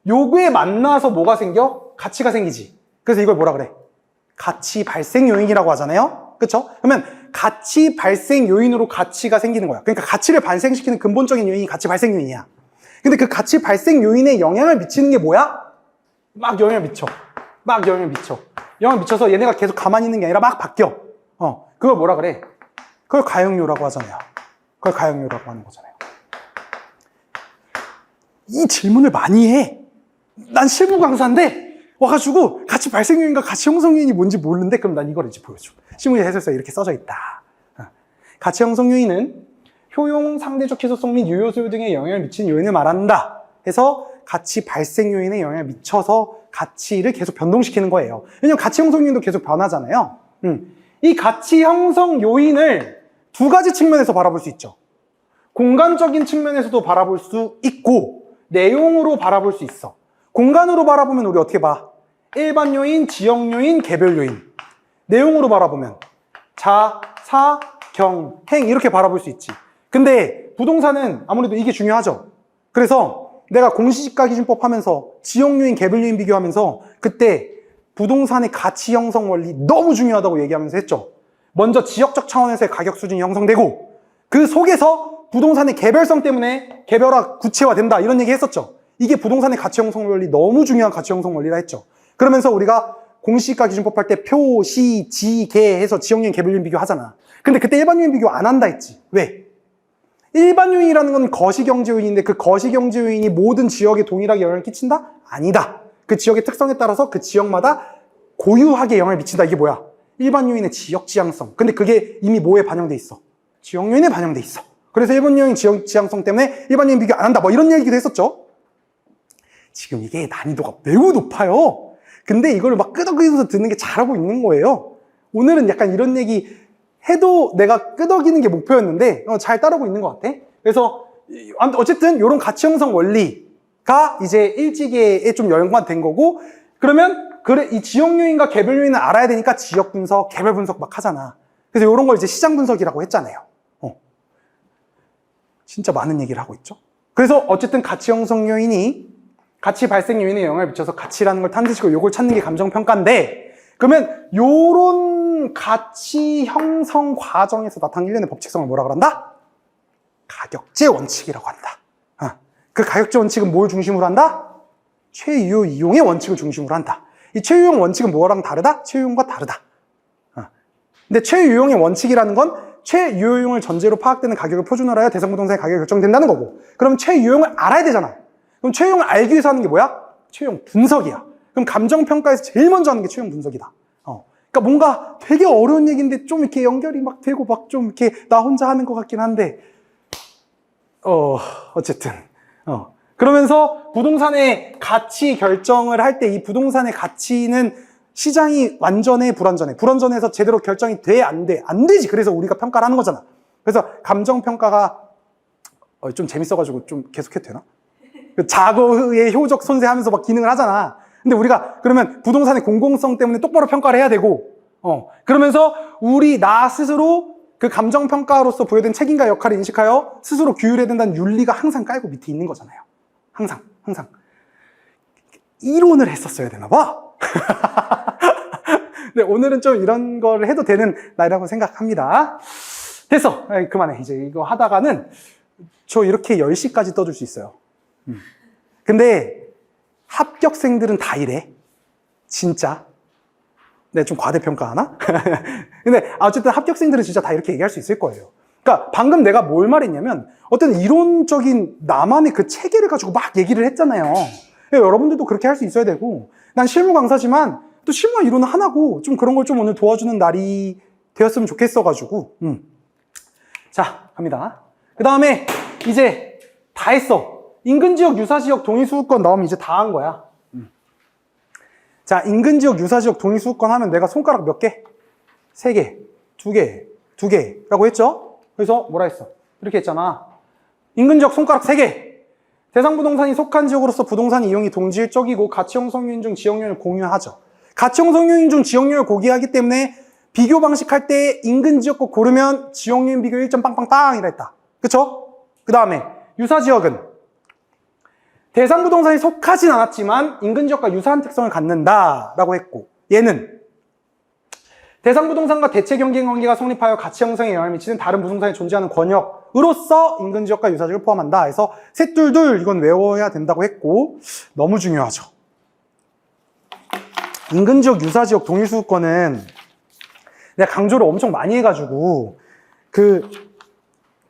요거에 만나서 뭐가 생겨? 가치가 생기지. 그래서 이걸 뭐라 그래? 가치 발생 요인이라고 하잖아요. 그쵸? 그러면 가치 발생 요인으로 가치가 생기는 거야. 그러니까 가치를 발생시키는 근본적인 요인이 가치 발생 요인이야. 근데 그 가치 발생 요인에 영향을 미치는 게 뭐야? 막 영향을 미쳐. 영향을 미쳐서 얘네가 계속 가만히 있는 게 아니라 막 바뀌어. 그걸 뭐라 그래? 그걸 가용료라고 하잖아요. 그걸 가용료라고 하는 거잖아요. 이 질문을 많이 해. 난 실무 강사인데 와가지고 가치 발생 요인과 가치 형성 요인이 뭔지 모르는데 그럼 난 이걸 이제 보여줘. 실무의 해설서에 이렇게 써져 있다. 가치 형성 요인은 효용, 상대적 희소성 및 유효 수요 등의 영향을 미치는 요인을 말한다. 해서 가치 발생 요인에 영향을 미쳐서 가치를 계속 변동시키는 거예요. 왜냐면 가치 형성 요인도 계속 변하잖아요. 이 가치 형성 요인을 두 가지 측면에서 바라볼 수 있죠. 공간적인 측면에서도 바라볼 수 있고 내용으로 바라볼 수 있어. 공간으로 바라보면 우리 어떻게 봐? 일반 요인, 지역 요인, 개별 요인. 내용으로 바라보면 자, 사, 경, 행 이렇게 바라볼 수 있지. 근데 부동산은 아무래도 이게 중요하죠. 그래서 내가 공시지가기준법 하면서 지역 요인, 개별 요인 비교하면서 그때 부동산의 가치 형성 원리 너무 중요하다고 얘기하면서 했죠. 먼저 지역적 차원에서의 가격 수준이 형성되고 그 속에서 부동산의 개별성 때문에 개별화, 구체화된다 이런 얘기 했었죠. 이게 부동산의 가치 형성 원리 너무 중요한 가치 형성 원리라 했죠. 그러면서 우리가 공시지가기준법 할 때 표, 시, 지, 개 해서 지역요인, 개별요인 비교하잖아. 근데 그때 일반요인 비교 안 한다 했지. 왜? 일반요인이라는 건 거시경제요인인데 그 거시경제요인이 모든 지역에 동일하게 영향을 끼친다? 아니다. 그 지역의 특성에 따라서 그 지역마다 고유하게 영향을 미친다. 이게 뭐야? 일반요인의 지역 지향성. 근데 그게 이미 뭐에 반영돼 있어? 지역요인에 반영돼 있어. 그래서 일반요인 지역 지향성 때문에 일반요인 비교 안 한다. 뭐 이런 얘기도 했었죠. 지금 이게 난이도가 매우 높아요. 근데 이걸 막 끄덕이면서 듣는 게 잘하고 있는 거예요. 오늘은 약간 이런 얘기 해도 내가 끄덕이는 게 목표였는데 잘 따르고 있는 것 같아. 그래서 어쨌든 이런 가치 형성 원리가 이제 일지계에 좀 연관된 거고 그러면 그래 이 지역 요인과 개별 요인을 알아야 되니까 지역 분석, 개별 분석 막 하잖아. 그래서 이런 걸 이제 시장 분석이라고 했잖아요. 진짜 많은 얘기를 하고 있죠. 그래서 어쨌든 가치 형성 요인이 가치 발생 요인에 영향을 미쳐서 가치라는 걸 탄생시키고 요걸 찾는 게 감정평가인데 그러면 요런 가치 형성 과정에서 나타나는 일련의 법칙성을 뭐라 그런다? 가격제 원칙이라고 한다. 그 가격제 원칙은 뭘 중심으로 한다? 최유효 이용의 원칙을 중심으로 한다. 이 최유용 원칙은 뭐랑 다르다? 최유용과 다르다. 근데 최유용의 원칙이라는 건 최유효용을 전제로 파악되는 가격을 표준으로 하여 대상 부동산의 가격이 결정된다는 거고, 그럼 최유용을 알아야 되잖아요. 그럼 최유용을 알기 위해서 하는 게 뭐야? 최유용 분석이야. 그럼 감정평가에서 제일 먼저 하는 게 최유용 분석이다. 그러니까 뭔가 되게 어려운 얘기인데 좀 이렇게 연결이 막 되고 막 좀 이렇게 나 혼자 하는 것 같긴 한데, 어쨌든. 그러면서 부동산의 가치 결정을 할 때 이 부동산의 가치는 시장이 완전해, 불완전해? 불완전해서 제대로 결정이 돼, 안 돼? 안 되지. 그래서 우리가 평가를 하는 거잖아. 그래서 감정평가가 좀 재밌어가지고 좀 계속해도 되나? 자거의 효적 손세하면서 막 기능을 하잖아. 근데 우리가 그러면 부동산의 공공성 때문에 똑바로 평가를 해야 되고, 그러면서 나 스스로 그 감정평가로서 부여된 책임과 역할을 인식하여 스스로 규율해야 된다는 윤리가 항상 깔고 밑에 있는 거잖아요. 항상. 이론을 했었어야 되나 봐. 네, 오늘은 좀 이런 걸 해도 되는 날이라고 생각합니다. 됐어. 그만해. 이제 이거 하다가는 저 이렇게 10시까지 떠들 수 있어요. 근데 합격생들은 다 이래. 진짜. 네, 좀 과대평가하나? 근데 어쨌든 합격생들은 진짜 다 이렇게 얘기할 수 있을 거예요. 그러니까 방금 내가 뭘 말했냐면 어떤 이론적인 나만의 그 체계를 가지고 막 얘기를 했잖아요. 여러분들도 그렇게 할 수 있어야 되고, 난 실무 강사지만 또 실무와 이론은 하나고 좀 그런 걸 좀 오늘 도와주는 날이 되었으면 좋겠어가지고. 자, 갑니다. 그 다음에 이제 다 했어. 인근지역, 유사지역, 동의수급권 나오면 이제 다 한 거야. 자, 인근지역, 유사지역, 동의수급권 하면 내가 손가락 몇 개? 3개, 2개, 2개라고 했죠? 그래서 뭐라 했어? 이렇게 했잖아. 인근지역 손가락 3개. 대상 부동산이 속한 지역으로서 부동산 이용이 동질적이고 가치형 성유인 중 지역률을 공유하죠. 가치형 성유인 중 지역률을 공유하기 때문에 비교 방식 할 때 인근 지역 거 고르면 지역률 비교 1점 빵빵빵이라 했다. 그쵸? 그 다음에 유사지역은 대상 부동산이 속하진 않았지만 인근 지역과 유사한 특성을 갖는다라고 했고, 얘는 대상 부동산과 대체 경쟁 관계가 성립하여 가치 형성에 영향을 미치는 다른 부동산이 존재하는 권역으로서 인근 지역과 유사지역을 포함한다. 해서 셋둘둘 이건 외워야 된다고 했고, 너무 중요하죠. 인근 지역, 유사지역, 동일수급권은 내가 강조를 엄청 많이 해가지고 그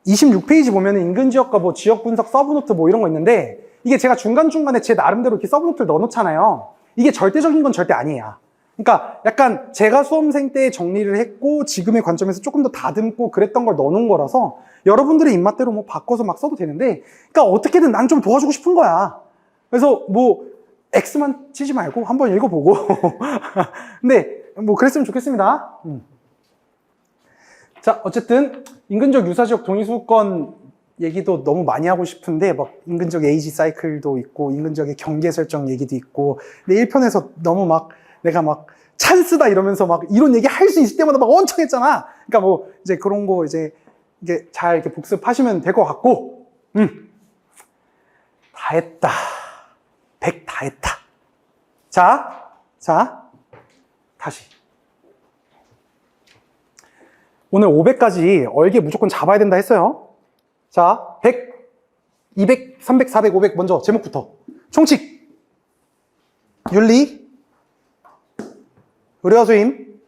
26페이지 보면 인근 지역과 뭐 지역 분석 서브노트 뭐 이런 거 있는데, 이게 제가 중간중간에 제 나름대로 이렇게 서브노트를 넣어놓잖아요. 이게 절대적인 건 절대 아니에요. 그러니까 약간 제가 수험생 때 정리를 했고 지금의 관점에서 조금 더 다듬고 그랬던 걸 넣어놓은 거라서 여러분들의 입맛대로 뭐 바꿔서 막 써도 되는데, 그러니까 어떻게든 난 좀 도와주고 싶은 거야. 그래서 뭐 X만 치지 말고 한번 읽어보고 근데 뭐 그랬으면 좋겠습니다. 자, 어쨌든 인근적 유사지역 동의수급권 얘기도 너무 많이 하고 싶은데 막 인근적 에이지 사이클도 있고 인근적의 경계 설정 얘기도 있고, 근데 1편에서 너무 막 내가 막 찬스다 이러면서 막 이런 얘기 할 수 있을 때마다 막 엄청 했잖아. 그러니까 뭐 이제 그런 거 이제 이게 잘 이렇게 복습하시면 될 것 같고, 다 했다. 100 다 했다. 자, 다시. 오늘 500까지 얼개 무조건 잡아야 된다 했어요. 자, 100, 200, 300, 400, 500 먼저 제목부터. 총칙, 윤리, 의뢰와 수임,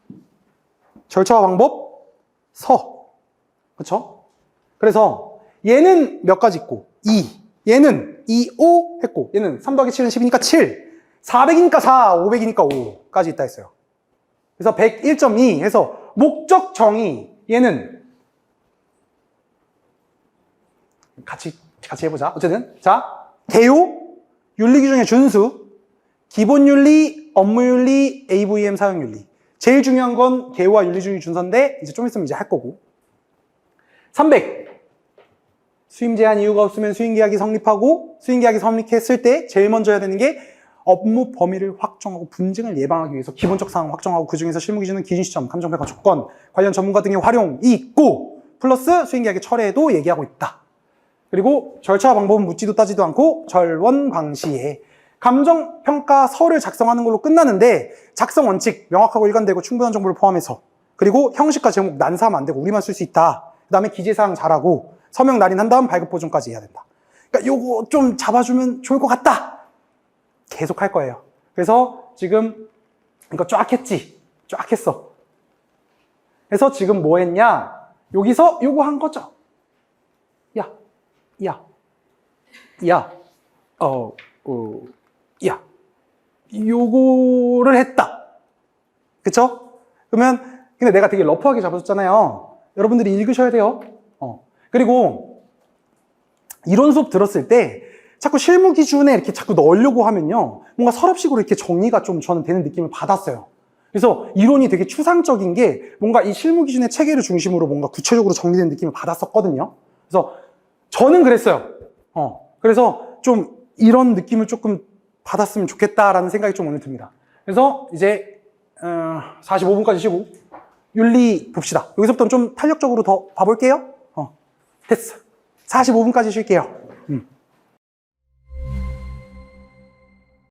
절차와 방법, 서. 그쵸? 그래서 얘는 몇 가지 있고, 2. 얘는 2, 5 했고, 얘는 3 더하기 7은 10이니까 7. 400이니까 4, 500이니까 5까지 있다 했어요. 그래서 101.2 해서 목적 정의, 얘는 같이 해보자. 어쨌든 자, 개요, 윤리규정의 준수, 기본윤리, 업무윤리, AVM 사용윤리. 제일 중요한 건 개요와 윤리주의 준서인데 이제 좀 있으면 이제 할 거고. 300. 수임 제한 이유가 없으면 수임계약이 성립하고, 수임계약이 성립했을 때 제일 먼저 해야 되는 게 업무 범위를 확정하고 분쟁을 예방하기 위해서 기본적 사항 확정하고, 그 중에서 실무 기준은 기준 시점, 감정평가 조건, 관련 전문가 등의 활용이 있고, 플러스 수임계약의 철회도 얘기하고 있다. 그리고 절차와 방법은 묻지도 따지도 않고 절원 방시에 감정평가서를 작성하는 걸로 끝나는데, 작성 원칙 명확하고 일관되고 충분한 정보를 포함해서, 그리고 형식과 제목 난사하면 안 되고 우리만 쓸 수 있다. 그 다음에 기재사항 잘하고 서명 날인한 다음 발급 보존까지 해야 된다. 그러니까 요거 좀 잡아주면 좋을 것 같다. 계속 할 거예요. 그래서 지금 이거 쫙 했지. 쫙 했어. 그래서 지금 뭐 했냐? 여기서 요거 한 거죠. 야, 요거를 했다. 그쵸? 그러면, 근데 내가 되게 러프하게 잡아줬잖아요. 여러분들이 읽으셔야 돼요. 그리고, 이론 수업 들었을 때, 자꾸 실무 기준에 이렇게 자꾸 넣으려고 하면요. 뭔가 서랍식으로 이렇게 정리가 좀 저는 되는 느낌을 받았어요. 그래서 이론이 되게 추상적인 게 뭔가 이 실무 기준의 체계를 중심으로 뭔가 구체적으로 정리된 느낌을 받았었거든요. 그래서 저는 그랬어요. 그래서 좀 이런 느낌을 조금 받았으면 좋겠다라는 생각이 좀 오늘 듭니다. 그래서 이제 45분까지 쉬고 윤리 봅시다. 여기서부터는 좀 탄력적으로 더 봐볼게요. 됐어. 45분까지 쉴게요.